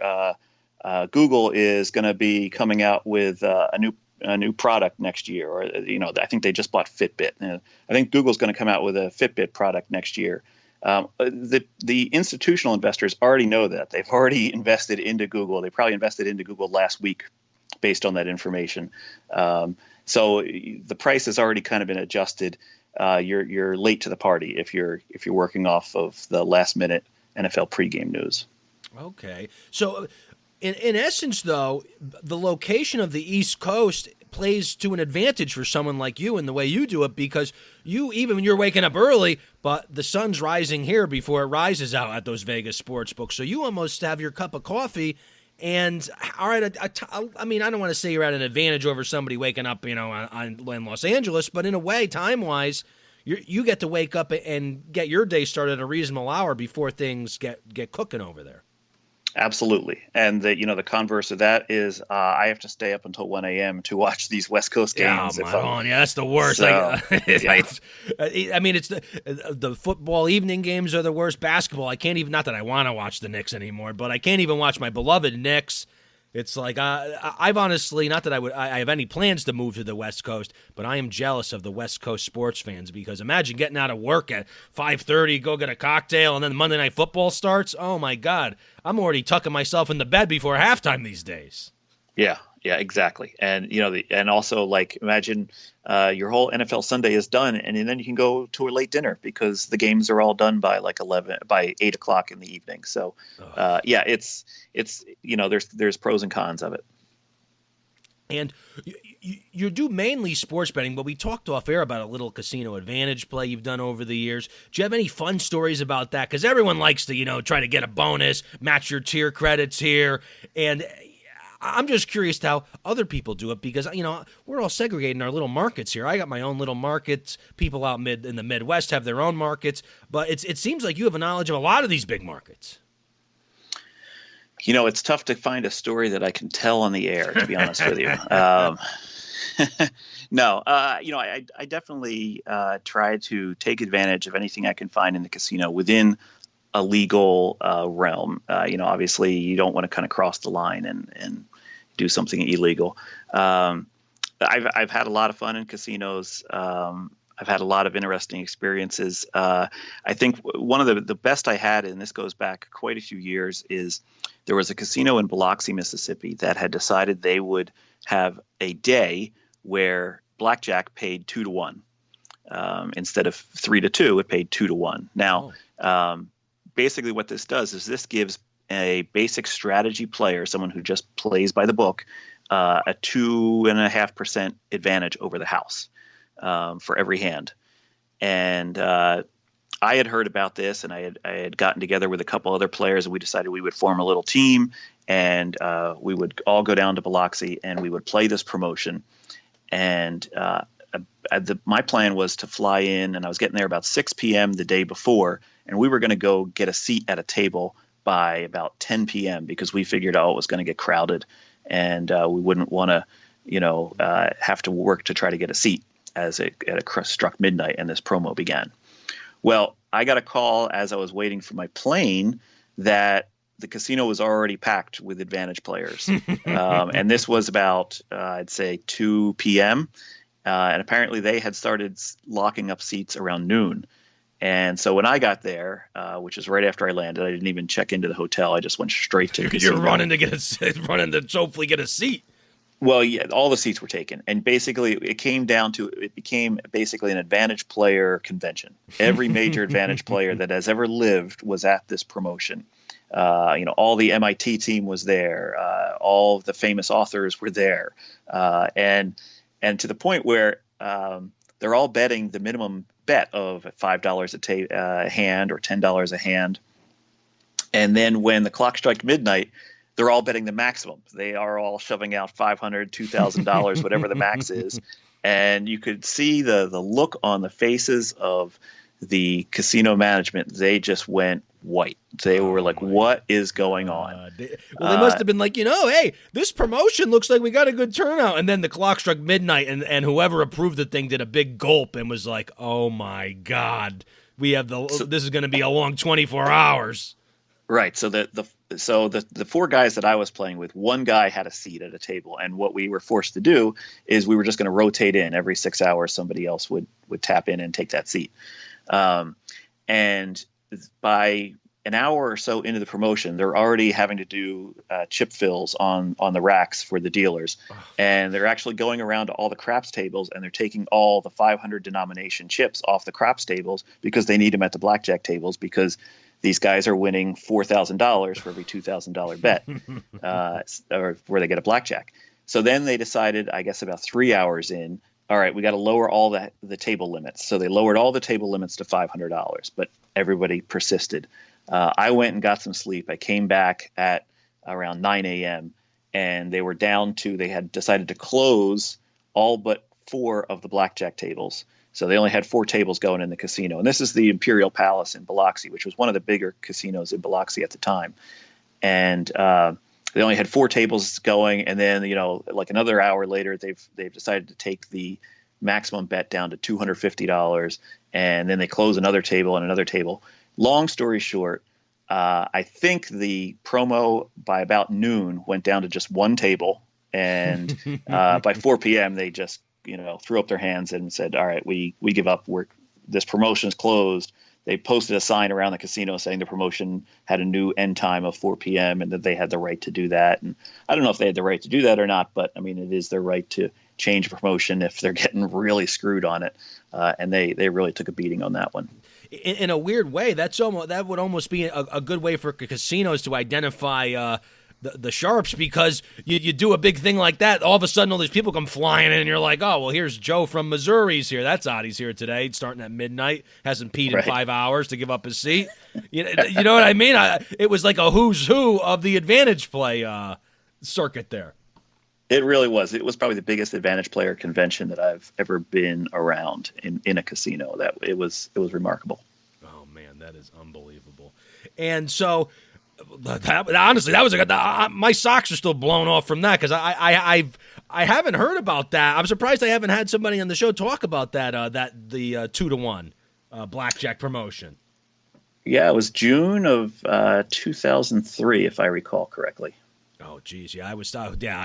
Google is going to be coming out with a new product next year," or I think they just bought Fitbit. I think Google's going to come out with a Fitbit product next year. The institutional investors already know that. They've already invested into Google. They probably invested into Google last week based on that information. So the price has already kind of been adjusted. You're late to the party if you're working off of the last minute NFL pregame news. Okay. So in essence, though, the location of the East Coast plays to an advantage for someone like you in the way you do it, because even when you're waking up early, but the sun's rising here before it rises out at those Vegas sports books. So you almost have your cup of coffee. And all right, I mean, I don't want to say you're at an advantage over somebody waking up, in Los Angeles, but in a way, time-wise, you get to wake up and get your day started at a reasonable hour before things get cooking over there. Absolutely. And the converse of that is I have to stay up until 1 a.m. to watch these West Coast games. Yeah, that's the worst. So, I mean, it's the football evening games are the worst. Basketball, I can't even, not that I want to watch the Knicks anymore, but I can't even watch my beloved Knicks. It's like I've honestly, not that I have any plans to move to the West Coast, but I am jealous of the West Coast sports fans, because imagine getting out of work at 5:30, go get a cocktail, and then Monday Night Football starts. Oh my God, I'm already tucking myself into bed before halftime these days. Yeah, exactly. And and also, like, imagine your whole NFL Sunday is done, and then you can go to a late dinner because the games are all done by like 8 o'clock in the evening. So it's there's pros and cons of it. And you do mainly sports betting, but we talked off air about a little casino advantage play you've done over the years. Do you have any fun stories about that? Because everyone likes to try to get a bonus, match your tier credits here, and I'm just curious how other people do it, because, we're all segregated in our little markets here. I got my own little markets. People out in the Midwest have their own markets, but it seems like you have a knowledge of a lot of these big markets. It's tough to find a story that I can tell on the air, to be honest with you. No, I definitely try to take advantage of anything I can find in the casino within a legal realm. Obviously you don't want to kind of cross the line and do something illegal. I've had a lot of fun in casinos. I've had a lot of interesting experiences. I think one of the best I had, and this goes back quite a few years, is there was a casino in Biloxi, Mississippi that had decided they would have a day where blackjack paid 2-1. Instead of 3-2, it paid 2-1. Now, basically what this does is this gives a basic strategy player, someone who just plays by the book, a 2.5% advantage over the house for every hand. And I had heard about this, and I had gotten together with a couple other players, and we decided we would form a little team, and we would all go down to Biloxi, and we would play this promotion. And my plan was to fly in, and I was getting there about 6 p.m. the day before, and we were going to go get a seat at a table by about 10 p.m. because we figured out it was going to get crowded, and we wouldn't want to, have to work to try to get a seat as it struck midnight and this promo began. Well, I got a call as I was waiting for my plane that the casino was already packed with advantage players, and this was about I'd say 2 p.m. And apparently they had started locking up seats around noon. And so when I got there, which is right after I landed, I didn't even check into the hotel. I just went straight to the You're casino. running to hopefully get a seat. Well, yeah, all the seats were taken. And basically it became basically an advantage player convention. Every major advantage player that has ever lived was at this promotion. All the MIT team was there. All of the famous authors were there. And to the point where they're all betting the minimum bet of $5 a hand or $10 a hand. And then when the clock struck midnight, they're all betting the maximum. They are all shoving out $500, $2,000, whatever the max is. And you could see the look on the faces of the casino management. They just went white. They were like, what is going on? They must have been like, hey, this promotion looks like we got a good turnout. And then the clock struck midnight, and whoever approved the thing did a big gulp and was like, oh, my God, this is going to be a long 24 hours. Right. So the four guys that I was playing with, one guy had a seat at a table. And what we were forced to do is we were just going to rotate in every 6 hours. Somebody else would tap in and take that seat. And by an hour or so into the promotion, they're already having to do chip fills on the racks for the dealers. And they're actually going around to all the craps tables, and they're taking all the 500 denomination chips off the craps tables because they need them at the blackjack tables, because these guys are winning $4,000 for every $2,000 bet, or where they get a blackjack. So then they decided, I guess about 3 hours in, all right, we got to lower all the table limits. So they lowered all the table limits to $500, but everybody persisted. I went and got some sleep. I came back at around 9 a.m. and they had decided to close all but 4 of the blackjack tables. So they only had 4 tables going in the casino. And this is the Imperial Palace in Biloxi, which was one of the bigger casinos in Biloxi at the time. And they only had 4 tables going. And then, like another hour later, they've decided to take the maximum bet down to $250. And then they close another table and another table. Long story short, I think the promo by about noon went down to just 1 table. And by 4 p.m., they just threw up their hands and said, all right, we give up. This promotion is closed. They posted a sign around the casino saying the promotion had a new end time of 4 p.m. and that they had the right to do that. And I don't know if they had the right to do that or not, but I mean, it is their right to change promotion if they're getting really screwed on it. And they really took a beating on that one. In a weird way, that would almost be a good way for casinos to identify the sharps, because you do a big thing like that, all of a sudden all these people come flying in, and you're like, oh, well, here's Joe from Missouri's here. That's odd. He's here today, starting at midnight, hasn't peed in 5 hours to give up his seat. You know what I mean? It was like a who's who of the advantage play circuit there. It really was. It was probably the biggest advantage player convention that I've ever been around in a casino. That it was remarkable. Oh man, that is unbelievable. And so, honestly, that was my socks are still blown off from that, because I haven't heard about that. I'm surprised I haven't had somebody on the show talk about that the 2-to-1 blackjack promotion. Yeah, it was June of 2003, if I recall correctly. Oh, geez, yeah,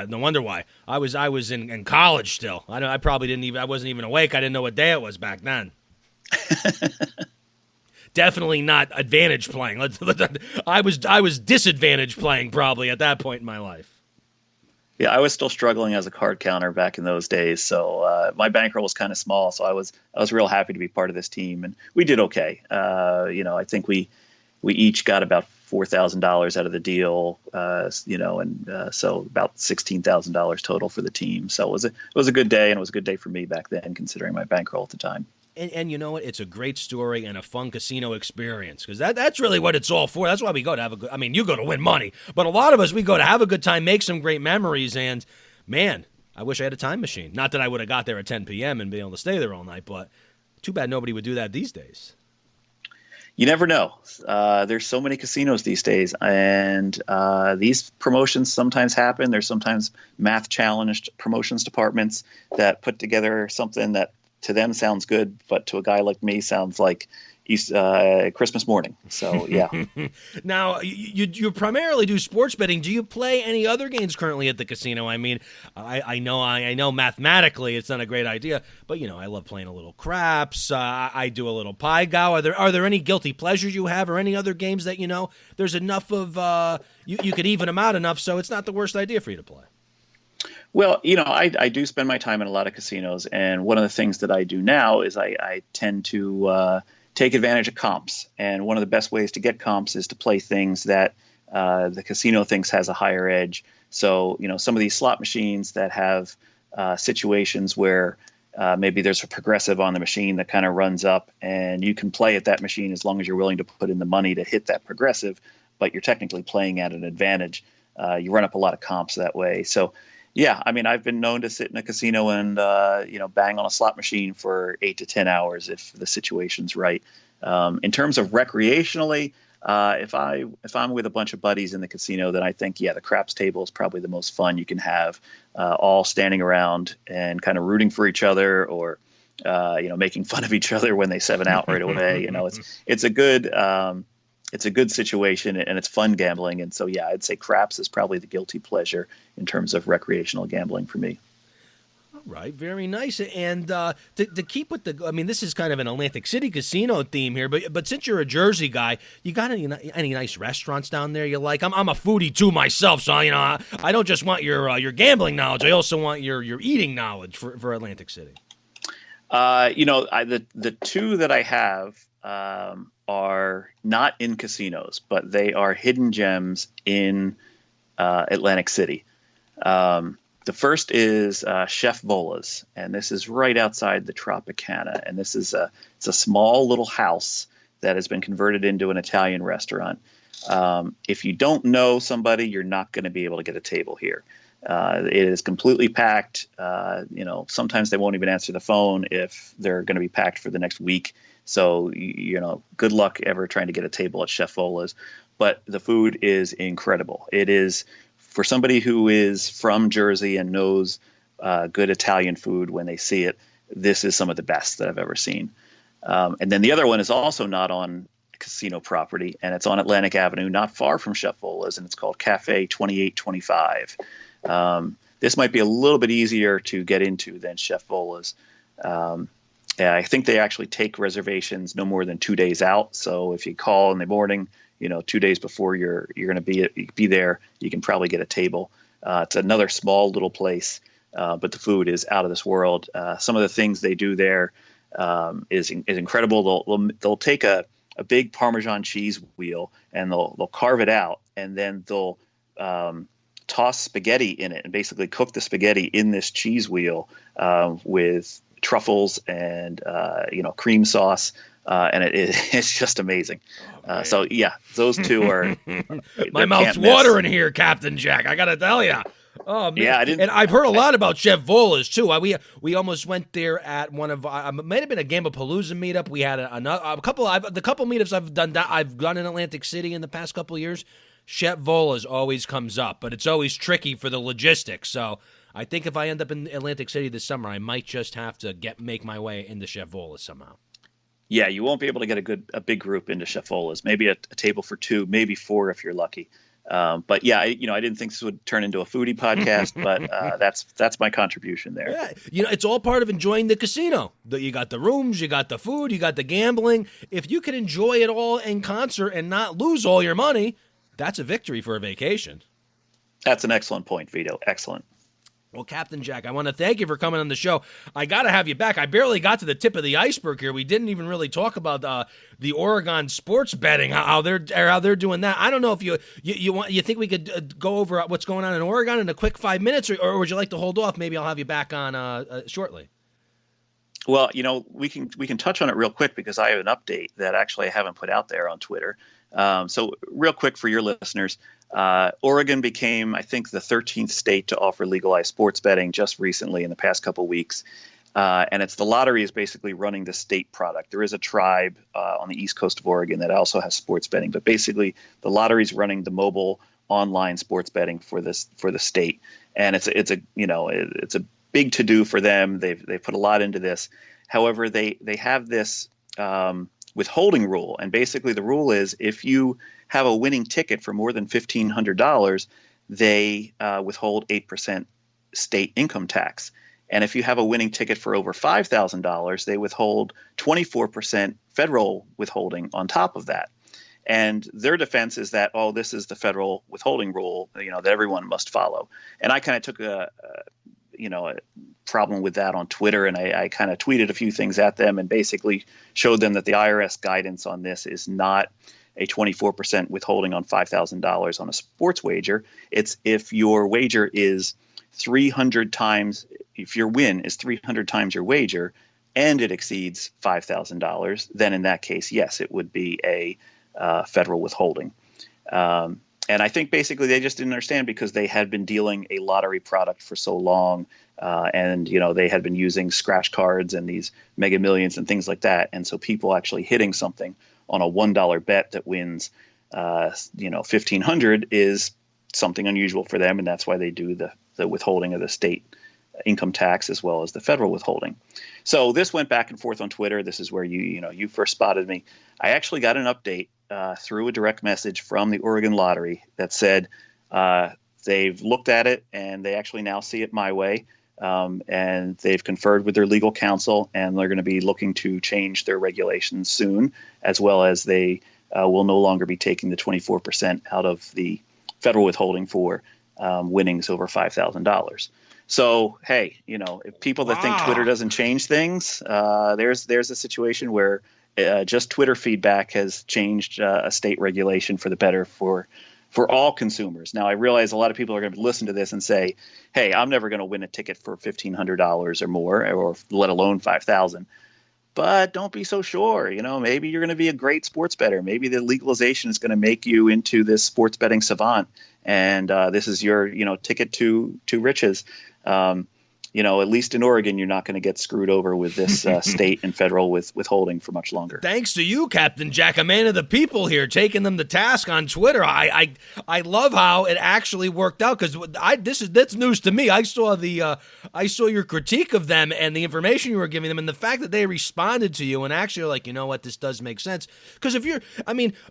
no wonder why. I was in college still. I probably I wasn't even awake. I didn't know what day it was back then. Definitely not advantage playing. I was disadvantage playing probably at that point in my life. Yeah, I was still struggling as a card counter back in those days, so my bankroll was kind of small. So I was real happy to be part of this team, and we did okay. I think we each got about $4,000 out of the deal, so about $16,000 total for the team. So it was a good day, and it was a good day for me back then, considering my bankroll at the time. And you know what? It's a great story and a fun casino experience, because that's really what it's all for. That's why we go to have a good. I mean, you go to win money, but a lot of us, we go to have a good time, make some great memories, and man, I wish I had a time machine. Not that I would have got there at 10 p.m. and been able to stay there all night, but too bad nobody would do that these days. You never know. There's so many casinos these days, and these promotions sometimes happen. There's sometimes math-challenged promotions departments that put together something that to them sounds good, but to a guy like me sounds like, Christmas morning. So yeah. Now you primarily do sports betting. Do you play any other games currently at the casino? I mean, I know mathematically it's not a great idea, but I love playing a little craps. I do a little pie gow. Are there any guilty pleasures you have, or any other games that there's enough of you could even them out enough so it's not the worst idea for you to play? Well, I do spend my time in a lot of casinos, and one of the things that I do now is I tend to take advantage of comps. And one of the best ways to get comps is to play things that the casino thinks has a higher edge. So, some of these slot machines that have situations where maybe there's a progressive on the machine that kind of runs up, and you can play at that machine as long as you're willing to put in the money to hit that progressive, but you're technically playing at an advantage. You run up a lot of comps that way. So, yeah, I mean, I've been known to sit in a casino and, bang on a slot machine for 8 to 10 hours if the situation's right. In terms of recreationally, if I'm with a bunch of buddies in the casino, then I think, the craps table is probably the most fun you can have, all standing around and kind of rooting for each other, or, making fun of each other when they 7 out right away. It's a good situation, and it's fun gambling. And so, I'd say craps is probably the guilty pleasure in terms of recreational gambling for me. All right, very nice. And to keep with this is kind of an Atlantic City casino theme here, but since you're a Jersey guy, you got any nice restaurants down there you like? I'm a foodie too myself, so I don't just want your gambling knowledge. I also want your eating knowledge for Atlantic City. The two that I have are not in casinos, but they are hidden gems in Atlantic City. The first is Chef Vola's, and this is right outside the Tropicana. And this is it's a small little house that has been converted into an Italian restaurant. If you don't know somebody, you're not going to be able to get a table here. It is completely packed. Sometimes they won't even answer the phone if they're going to be packed for the next week. So, good luck ever trying to get a table at Chef Vola's. But the food is incredible. It is, for somebody who is from Jersey and knows good Italian food when they see it, this is some of the best that I've ever seen. And then the other one is also not on casino property, and it's on Atlantic Avenue, not far from Chef Vola's, and it's called Cafe 2825. This might be a little bit easier to get into than Chef Vola's. I think they actually take reservations no more than 2 days out. So if you call in the morning, 2 days before you're going to be there, you can probably get a table. It's another small little place, but the food is out of this world. Some of the things they do there is incredible. They'll take a big Parmesan cheese wheel, and they'll carve it out, and then they'll toss spaghetti in it and basically cook the spaghetti in this cheese wheel with truffles and cream sauce, and it's just amazing. So those two are my mouth's watering here, Captain Jack. I gotta tell you. Oh man! Yeah, and I've heard a lot about Chef Vola's too. We almost went there at one of it might have been a Gamapalooza meetup. We had a couple. The couple meetups I've done. I've gone in Atlantic City in the past couple of years. Chef Vola's always comes up, but it's always tricky for the logistics. So I think if I end up in Atlantic City this summer, I might just have to make my way into Chef Vola's somehow. Yeah, you won't be able to get a big group into Chef Vola's. Maybe a table for two, maybe four if you're lucky. But yeah, I didn't think this would turn into a foodie podcast, but that's my contribution there. Yeah, it's all part of enjoying the casino. You got the rooms, you got the food, you got the gambling. If you can enjoy it all in concert and not lose all your money, that's a victory for a vacation. That's an excellent point, Vito. Excellent. Well, Captain Jack, I want to thank you for coming on the show. I got to have you back. I barely got to the tip of the iceberg here. We didn't even really talk about the Oregon sports betting, how they're doing that. I don't know if you think we could go over what's going on in Oregon in a quick 5 minutes, or would you like to hold off? Maybe I'll have you back on shortly. Well, we can touch on it real quick because I have an update that actually I haven't put out there on Twitter. So real quick for your listeners, Oregon became, I think, the 13th state to offer legalized sports betting just recently in the past couple of weeks. And the lottery is basically running the state product. There is a tribe on the east coast of Oregon that also has sports betting, but basically the lottery is running the mobile online sports betting for the state. And it's a big to do for them. They've put a lot into this. However, they have this withholding rule. And basically the rule is if you have a winning ticket for more than $1,500, they withhold 8% state income tax. And if you have a winning ticket for over $5,000, they withhold 24% federal withholding on top of that. And their defense is that, oh, this is the federal withholding rule, that everyone must follow. And I kind of took a problem with that on Twitter, and I kind of tweeted a few things at them and basically showed them that the IRS guidance on this is not a 24% withholding on $5,000 on a sports wager. It's if your wager is 300 times, if your win is 300 times your wager and it exceeds $5,000, then in that case, yes, it would be a federal withholding. And I think basically they just didn't understand because they had been dealing a lottery product for so long. And, they had been using scratch cards and these Mega Millions and things like that. And so people actually hitting something on a $1 bet that wins, $1,500 is something unusual for them. And that's why they do the withholding of the state income tax as well as the federal withholding. So this went back and forth on Twitter. This is where you first spotted me. I actually got an update through a direct message from the Oregon Lottery that said they've looked at it and they actually now see it my way. And they've conferred with their legal counsel, and they're going to be looking to change their regulations soon, as well as they will no longer be taking the 24% out of the federal withholding for winnings over $5,000. So, hey, if people that think Twitter doesn't change things, there's a situation where just Twitter feedback has changed a state regulation for the better for all consumers. Now, I realize a lot of people are going to listen to this and say, hey, I'm never going to win a ticket for $1,500 or more, or let alone $5,000. But don't be so sure. Maybe you're going to be a great sports bettor. Maybe the legalization is going to make you into this sports betting savant. And this is your, ticket to riches. At least in Oregon, you're not going to get screwed over with this state and federal withholding for much longer. Thanks to you, Captain Jack, a man of the people here, taking them to task on Twitter. I love how it actually worked out because that's news to me. I saw your critique of them and the information you were giving them, and the fact that they responded to you and actually are like, you know what, this does make sense. Because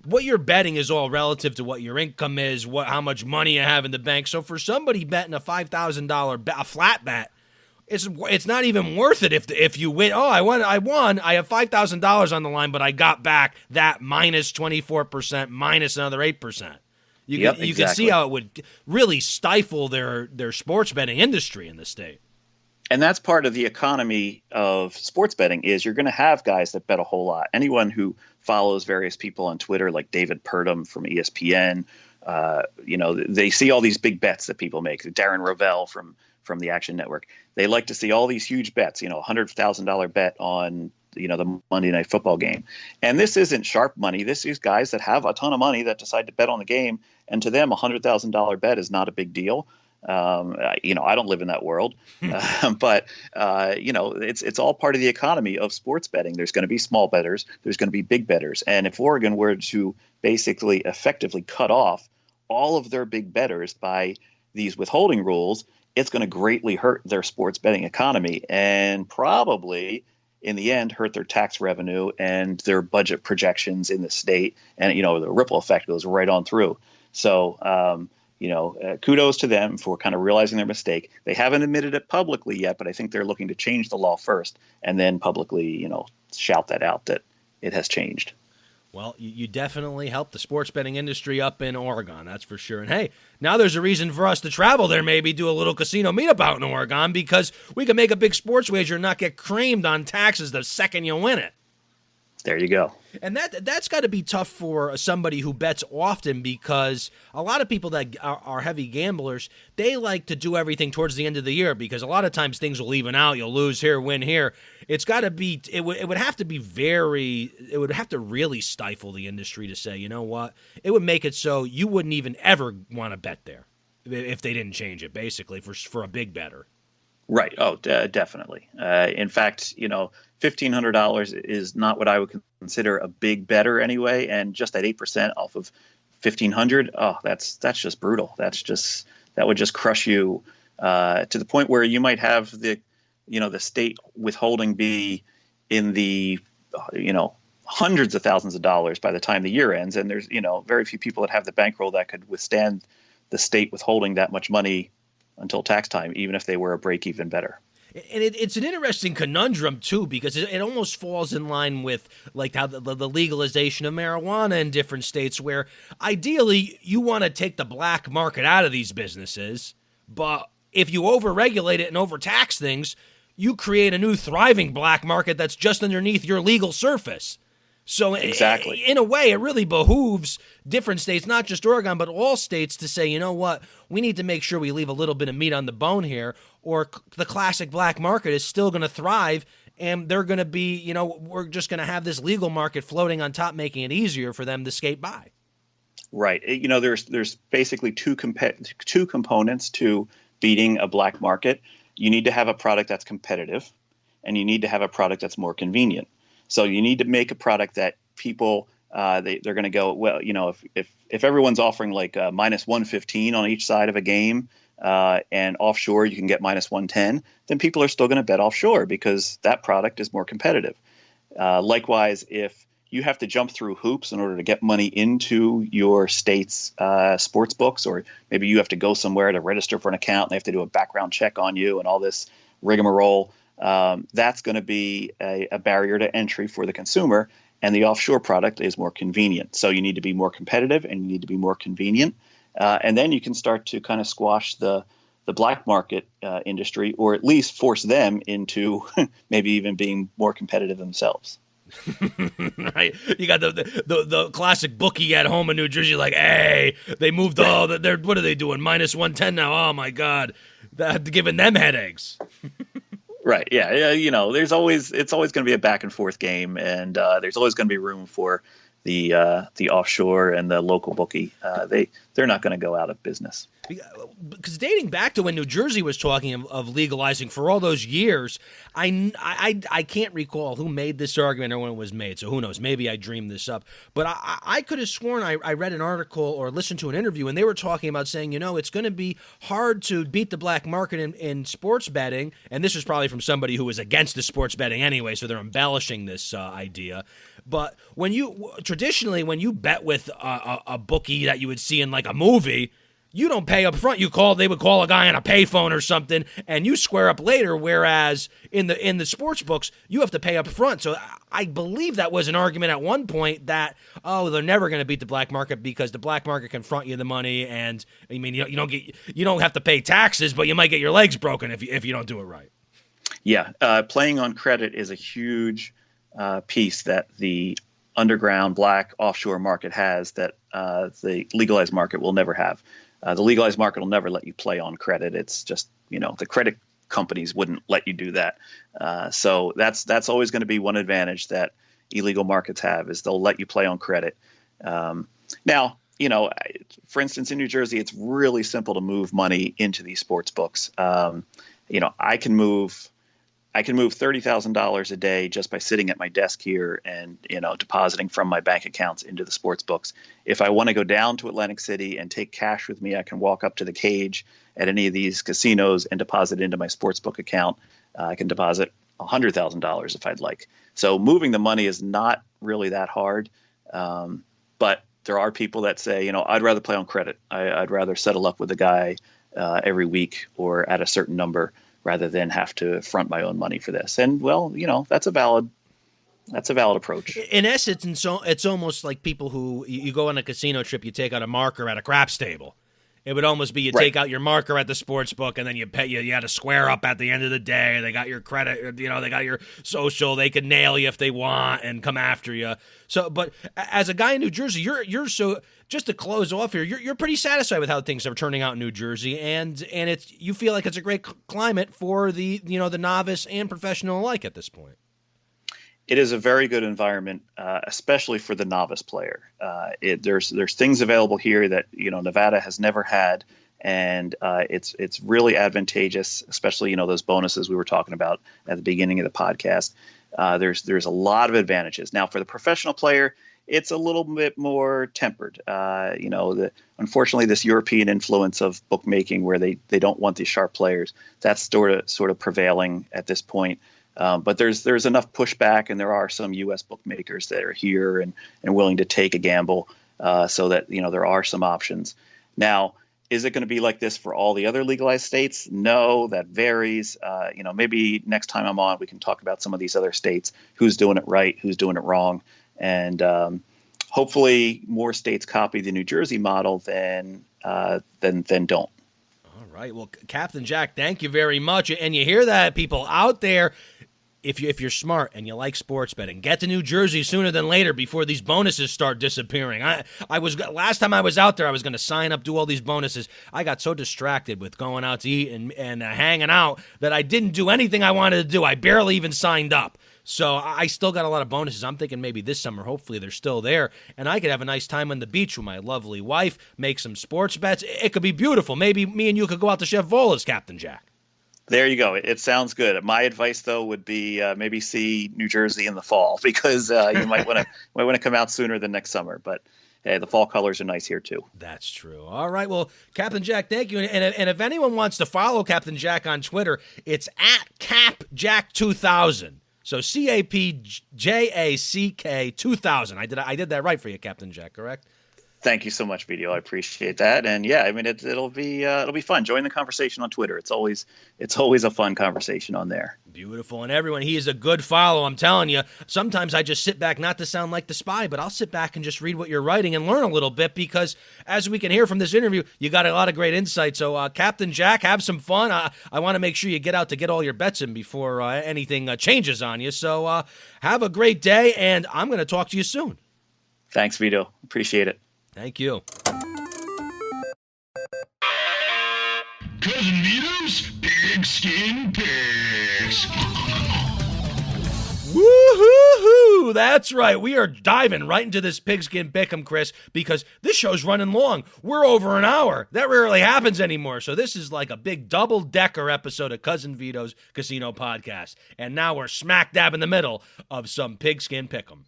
what you're betting is all relative to what your income is, how much money you have in the bank. So for somebody betting a $5,000 a flat bet, it's not even worth it if you win. Oh, I won. I have $5,000 on the line, but I got back that minus 24%, minus another 8%. You can see how it would really stifle their sports betting industry in the state. And that's part of the economy of sports betting is you're going to have guys that bet a whole lot. Anyone who follows various people on Twitter, like David Purdom from ESPN, they see all these big bets that people make. Darren Rovell from the Action Network. They like to see all these huge bets, $100,000 bet on, the Monday Night Football game. And this isn't sharp money. This is guys that have a ton of money that decide to bet on the game. And to them, $100,000 bet is not a big deal. I don't live in that world, but it's all part of the economy of sports betting. There's going to be small bettors. There's going to be big bettors. And if Oregon were to basically effectively cut off all of their big bettors by these withholding rules, it's going to greatly hurt their sports betting economy and probably in the end hurt their tax revenue and their budget projections in the state. And, the ripple effect goes right on through. So, kudos to them for kind of realizing their mistake. They haven't admitted it publicly yet, but I think they're looking to change the law first and then publicly, shout that out that it has changed. Well, you definitely helped the sports betting industry up in Oregon, that's for sure. And hey, now there's a reason for us to travel there, maybe do a little casino meetup out in Oregon because we can make a big sports wager and not get creamed on taxes the second you win it. There you go. And that's got to be tough for somebody who bets often because a lot of people that are heavy gamblers, they like to do everything towards the end of the year because a lot of times things will even out. You'll lose here, win here. It's got to be – it would have to be it would have to really stifle the industry to say, you know what, it would make it so you wouldn't even ever want to bet there if they didn't change it basically for a big bettor. Right. Oh, definitely. In fact, $1,500 is not what I would consider a big bettor anyway, and just that 8% off of $1,500. Oh, that's just brutal. That would just crush you to the point where you might have the state withholding be in the hundreds of thousands of dollars by the time the year ends. And there's, very few people that have the bankroll that could withstand the state withholding that much money until tax time, even if they were a break-even better. And it's an interesting conundrum, too, because it almost falls in line with like how the legalization of marijuana in different states, where ideally you want to take the black market out of these businesses. But if you overregulate it and overtax things, you create a new thriving black market that's just underneath your legal surface. So exactly, in a way, it really behooves different states, not just Oregon, but all states, to say, you know what, we need to make sure we leave a little bit of meat on the bone here, or the classic black market is still going to thrive, and they're going to be, we're just going to have this legal market floating on top, making it easier for them to skate by. Right. There's basically two components to beating a black market. You need to have a product that's competitive, and you need to have a product that's more convenient. So you need to make a product that people they're going to go, well, if everyone's offering like minus 115 on each side of a game, and offshore you can get minus 110, then people are still going to bet offshore because that product is more competitive. Likewise, if you have to jump through hoops in order to get money into your state's sports books, or maybe you have to go somewhere to register for an account and they have to do a background check on you and all this rigmarole, that's going to be a barrier to entry for the consumer, and the offshore product is more convenient. So you need to be more competitive and you need to be more convenient, and then you can start to kind of squash the black market industry, or at least force them into maybe even being more competitive themselves. Right, you got the classic bookie at home in New Jersey, like, hey, they moved all that. They're what are they doing? Minus 110 now. Oh my God, that's giving them headaches. Right. Yeah. It's always going to be a back and forth game, and there's always going to be room for the offshore and the local bookie. They're not going to go out of business. Because dating back to when New Jersey was talking of legalizing for all those years, I can't recall who made this argument or when it was made, so who knows? Maybe I dreamed this up. But I could have sworn I read an article or listened to an interview, and they were talking about saying, it's going to be hard to beat the black market in sports betting, and this was probably from somebody who was against the sports betting anyway, so they're embellishing this idea. But when you bet with a bookie that you would see in like a movie, you don't pay up front. They would call a guy on a payphone or something, and you square up later. Whereas in the sports books, you have to pay up front. So I believe that was an argument at one point that they're never going to beat the black market because the black market can front you the money, and I mean you don't have to pay taxes, but you might get your legs broken if you don't do it right. Yeah, playing on credit is a huge piece that the underground black offshore market has that the legalized market will never have. The legalized market will never let you play on credit. It's just, the credit companies wouldn't let you do that. So that's always going to be one advantage that illegal markets have, is they'll let you play on credit. Now, for instance, in New Jersey, it's really simple to move money into these sports books. I can move $30,000 a day just by sitting at my desk here and, depositing from my bank accounts into the sports books. If I want to go down to Atlantic City and take cash with me, I can walk up to the cage at any of these casinos and deposit into my sports book account. I can deposit $100,000 if I'd like. So moving the money is not really that hard. But there are people that say, I'd rather play on credit. I'd rather settle up with a guy every week or at a certain number, rather than have to front my own money for this. And that's a valid approach. In essence, it's almost like people who you go on a casino trip, you take out a marker at a craps table. It would almost be you take out your marker at the sports book, and then you had to square up at the end of the day. They got your credit, they got your social. They can nail you if they want and come after you. So, but as a guy in New Jersey, you're so. Just to close off here, you're pretty satisfied with how things are turning out in New Jersey, and you feel like it's a great climate for the the novice and professional alike at this point. It is a very good environment, especially for the novice player. There's things available here that Nevada has never had, and it's really advantageous, especially those bonuses we were talking about at the beginning of the podcast. There's a lot of advantages. Now, for the professional player, it's a little bit more tempered. Unfortunately, this European influence of bookmaking, where they don't want these sharp players, that's sort of prevailing at this point. But there's enough pushback, and there are some U.S. bookmakers that are here and willing to take a gamble, so that there are some options. Now, is it going to be like this for all the other legalized states? No, that varies. Maybe next time I'm on, we can talk about some of these other states, who's doing it right, who's doing it wrong, and hopefully more states copy the New Jersey model than don't. All right. Well, Captain Jack, thank you very much. And you hear that, people out there. If you're smart and you like sports betting, get to New Jersey sooner than later before these bonuses start disappearing. Last time I was out there, I was going to sign up, do all these bonuses. I got so distracted with going out to eat and hanging out that I didn't do anything I wanted to do. I barely even signed up. So I still got a lot of bonuses. I'm thinking maybe this summer, hopefully they're still there, and I could have a nice time on the beach with my lovely wife, make some sports bets. It could be beautiful. Maybe me and you could go out to Chef Vola's, Captain Jack. There you go. It sounds good. My advice, though, would be maybe see New Jersey in the fall, because you might want to come out sooner than next summer. But hey, the fall colors are nice here too. That's true. All right. Well, Captain Jack, thank you. And if anyone wants to follow Captain Jack on Twitter, it's at CapJack2000. So CapJack 2000. I did that right for you, Captain Jack. Correct? Thank you so much, Vito. I appreciate that. And yeah, I mean, it'll be fun. Join the conversation on Twitter. It's always a fun conversation on there. Beautiful. And everyone, he is a good follow. I'm telling you, sometimes I just sit back, not to sound like the spy, but I'll sit back and just read what you're writing and learn a little bit, because as we can hear from this interview, you got a lot of great insight. So Captain Jack, have some fun. I want to make sure you get out to get all your bets in before anything changes on you. So have a great day, and I'm going to talk to you soon. Thanks, Vito. Appreciate it. Thank you. Cousin Vito's Pigskin Picks. Woo-hoo-hoo! That's right. We are diving right into this Pigskin Pick'em, Chris, because this show's running long. We're over an hour. That rarely happens anymore. So this is like a big double-decker episode of Cousin Vito's Casino Podcast. And now we're smack dab in the middle of some Pigskin Pick'em.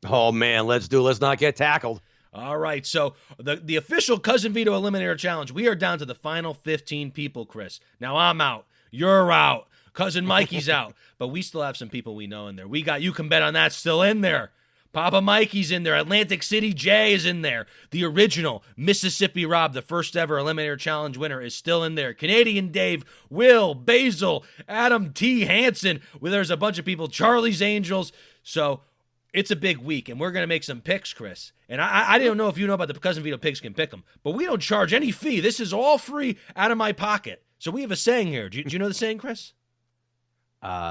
Oh, man, let's not get tackled. All right, so the official Cousin Vito Eliminator Challenge, we are down to the final 15 people, Chris. Now, I'm out. You're out. Cousin Mikey's out. But we still have some people we know in there. We got You Can Bet on That still in there. Papa Mikey's in there. Atlantic City Jay is in there. The original Mississippi Rob, the first ever Eliminator Challenge winner, is still in there. Canadian Dave, Will, Basil, Adam T. Hansen. Well, there's a bunch of people. Charlie's Angels. So it's a big week, and we're going to make some picks, Chris. And I don't know if you know about the Cousin Vito Pigskin Pick'em, but we don't charge any fee. This is all free out of my pocket. So we have a saying here. Do you know the saying, Chris?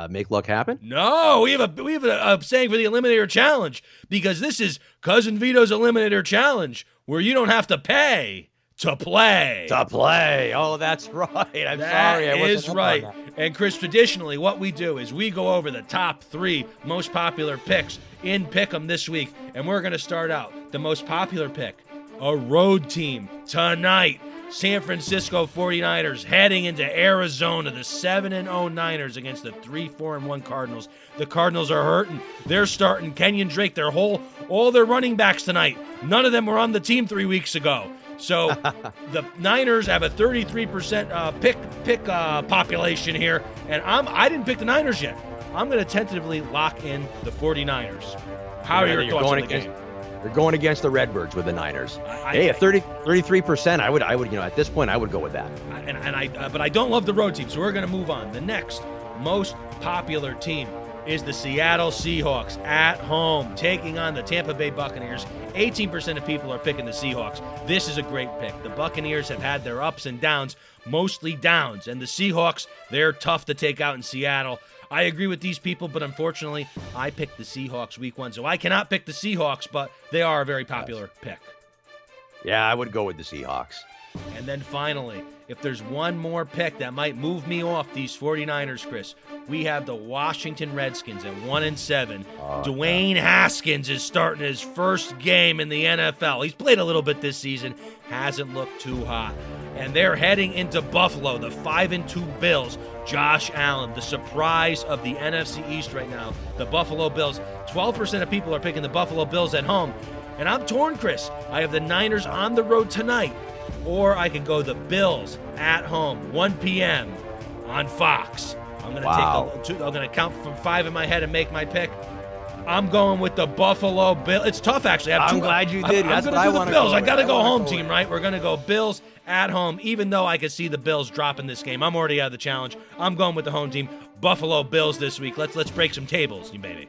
Make luck happen? No, we have a saying for the Eliminator Challenge, because this is Cousin Vito's Eliminator Challenge, where you don't have to pay to play. To play. Oh, that's right. I'm sorry. I wasn't right. up on that. And Chris, traditionally, what we do is we go over the top 3 most popular picks in Pick'em this week, and we're going to start out the most popular pick, a road team tonight. San Francisco 49ers heading into Arizona, the 7-0 Niners against the 3-4-1 Cardinals. The Cardinals are hurting. They're starting Kenyon Drake, all their running backs tonight. None of them were on the team 3 weeks ago. So the Niners have a 33% pick population here, and I didn't pick the Niners yet. I'm going to tentatively lock in the 49ers. How are your thoughts on the game? You're going against the Redbirds with the Niners. Hey, 33%, I would, at this point, I would go with that. But I don't love the road team, so we're going to move on. The next most popular team is the Seattle Seahawks at home, taking on the Tampa Bay Buccaneers. 18% of people are picking the Seahawks. This is a great pick. The Buccaneers have had their ups and downs, mostly downs, and the Seahawks, they're tough to take out in Seattle. I agree with these people, but unfortunately, I picked the Seahawks week 1, so I cannot pick the Seahawks, but they are a very popular pick. Yeah, I would go with the Seahawks. And then finally, if there's one more pick that might move me off these 49ers, Chris, we have the Washington Redskins at 1-7. Dwayne Haskins is starting his first game in the NFL. He's played a little bit this season, hasn't looked too hot. And they're heading into Buffalo, the 5-2 Bills. Josh Allen, the surprise of the NFC East right now, the Buffalo Bills. 12% of people are picking the Buffalo Bills at home. And I'm torn, Chris. I have the Niners on the road tonight, or I can go the Bills at home, 1 p.m. on Fox. I'm I'm going to Wow. I'm going to count from 5 in my head and make my pick. I'm going with the Buffalo Bills. It's tough, actually. I'm glad you did. I'm That's going what to I do the wanna Bills. go I got to with. go I wanna home go team, with. right? We're going to go Bills at home, even though I could see the Bills dropping this game. I'm already out of the challenge. I'm going with the home team. Buffalo Bills this week. Let's break some tables, you baby.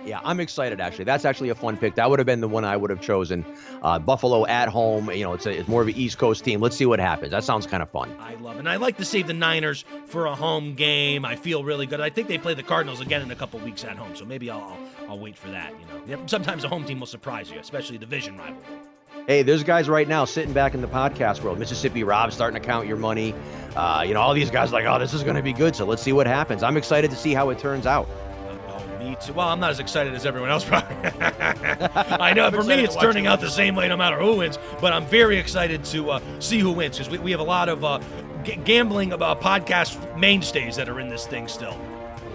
Yeah, I'm excited, actually. That's actually a fun pick. That would have been the one I would have chosen. Buffalo at home. It's more of an East Coast team. Let's see what happens. That sounds kind of fun. I love it. And I like to save the Niners for a home game. I feel really good. I think they play the Cardinals again in a couple weeks at home, so maybe I'll wait for that. Yep, sometimes a home team will surprise you, especially division rivalry. Hey, there's guys right now sitting back in the podcast world. Mississippi Rob starting to count your money. All these guys are like, oh, this is going to be good. So let's see what happens. I'm excited to see how it turns out. Me too. Well, I'm not as excited as everyone else, probably. I know for me it's turning out the same way no matter who wins, but I'm very excited to see who wins because we have a lot of gambling podcast mainstays that are in this thing still.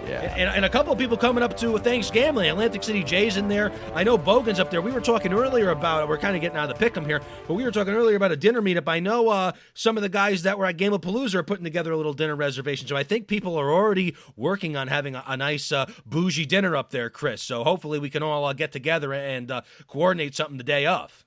Yeah. And a couple of people coming up to Thanksgiving. Atlantic City Jay's in there. I know Bogan's up there. We were talking earlier about, we're kind of getting out of the pick'em here, but we were talking earlier about a dinner meetup. I know some of the guys that were at Gamepalooza are putting together a little dinner reservation. So I think people are already working on having a nice bougie dinner up there, Chris. So hopefully we can all get together and coordinate something the day of.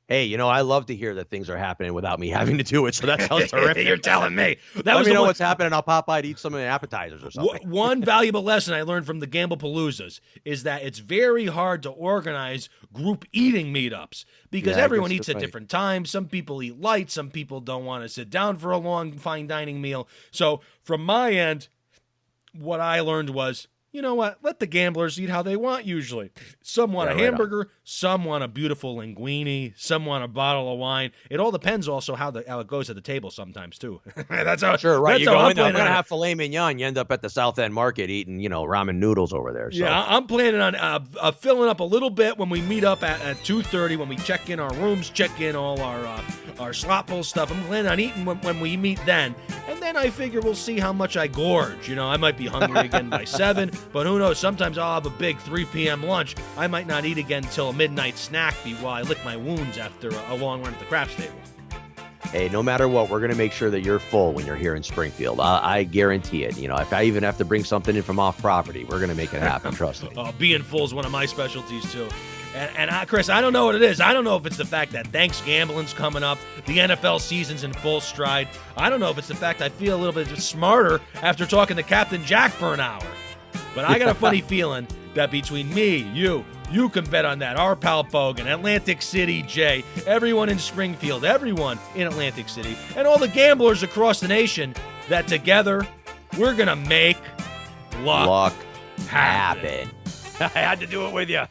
Hey, I love to hear that things are happening without me having to do it, so that sounds terrific. You're telling me. Let me know what's happening. I'll pop by to eat some of the appetizers or something. One valuable lesson I learned from the Gamepaloozas is that it's very hard to organize group eating meetups because everyone eats at different times. Some people eat light. Some people don't want to sit down for a long, fine dining meal. So from my end, what I learned was, you know what? Let the gamblers eat how they want usually. Some want a hamburger, some want a beautiful linguine, some want a bottle of wine. It all depends also how it goes at the table sometimes too. That's how Sure, right. That's You how go I'm in there, I'm planning going to on have filet mignon. You end up at the South End Market eating, ramen noodles over there. So. Yeah, I'm planning on filling up a little bit when we meet up at 2:30 when we check in our rooms, check in all our slot pull stuff. I'm planning on eating when we meet then. And then I figure we'll see how much I gorge. I might be hungry again by 7, but who knows? Sometimes I'll have a big 3 p.m. lunch. I might not eat again until a midnight snack while I lick my wounds after a long run at the craps table. Hey, no matter what, we're going to make sure that you're full when you're here in Springfield. I guarantee it. If I even have to bring something in from off property, we're going to make it happen. Trust me. Being full is one of my specialties, too. And Chris, I don't know what it is. I don't know if it's the fact that Thanksgambling's coming up, the NFL season's in full stride. I don't know if it's the fact I feel a little bit smarter after talking to Captain Jack for an hour. But I got a funny feeling that between me, you can bet on that. Our pal Bogan, Atlantic City Jay, everyone in Springfield, everyone in Atlantic City, and all the gamblers across the nation, that together we're going to make luck Happen. I had to do it with you.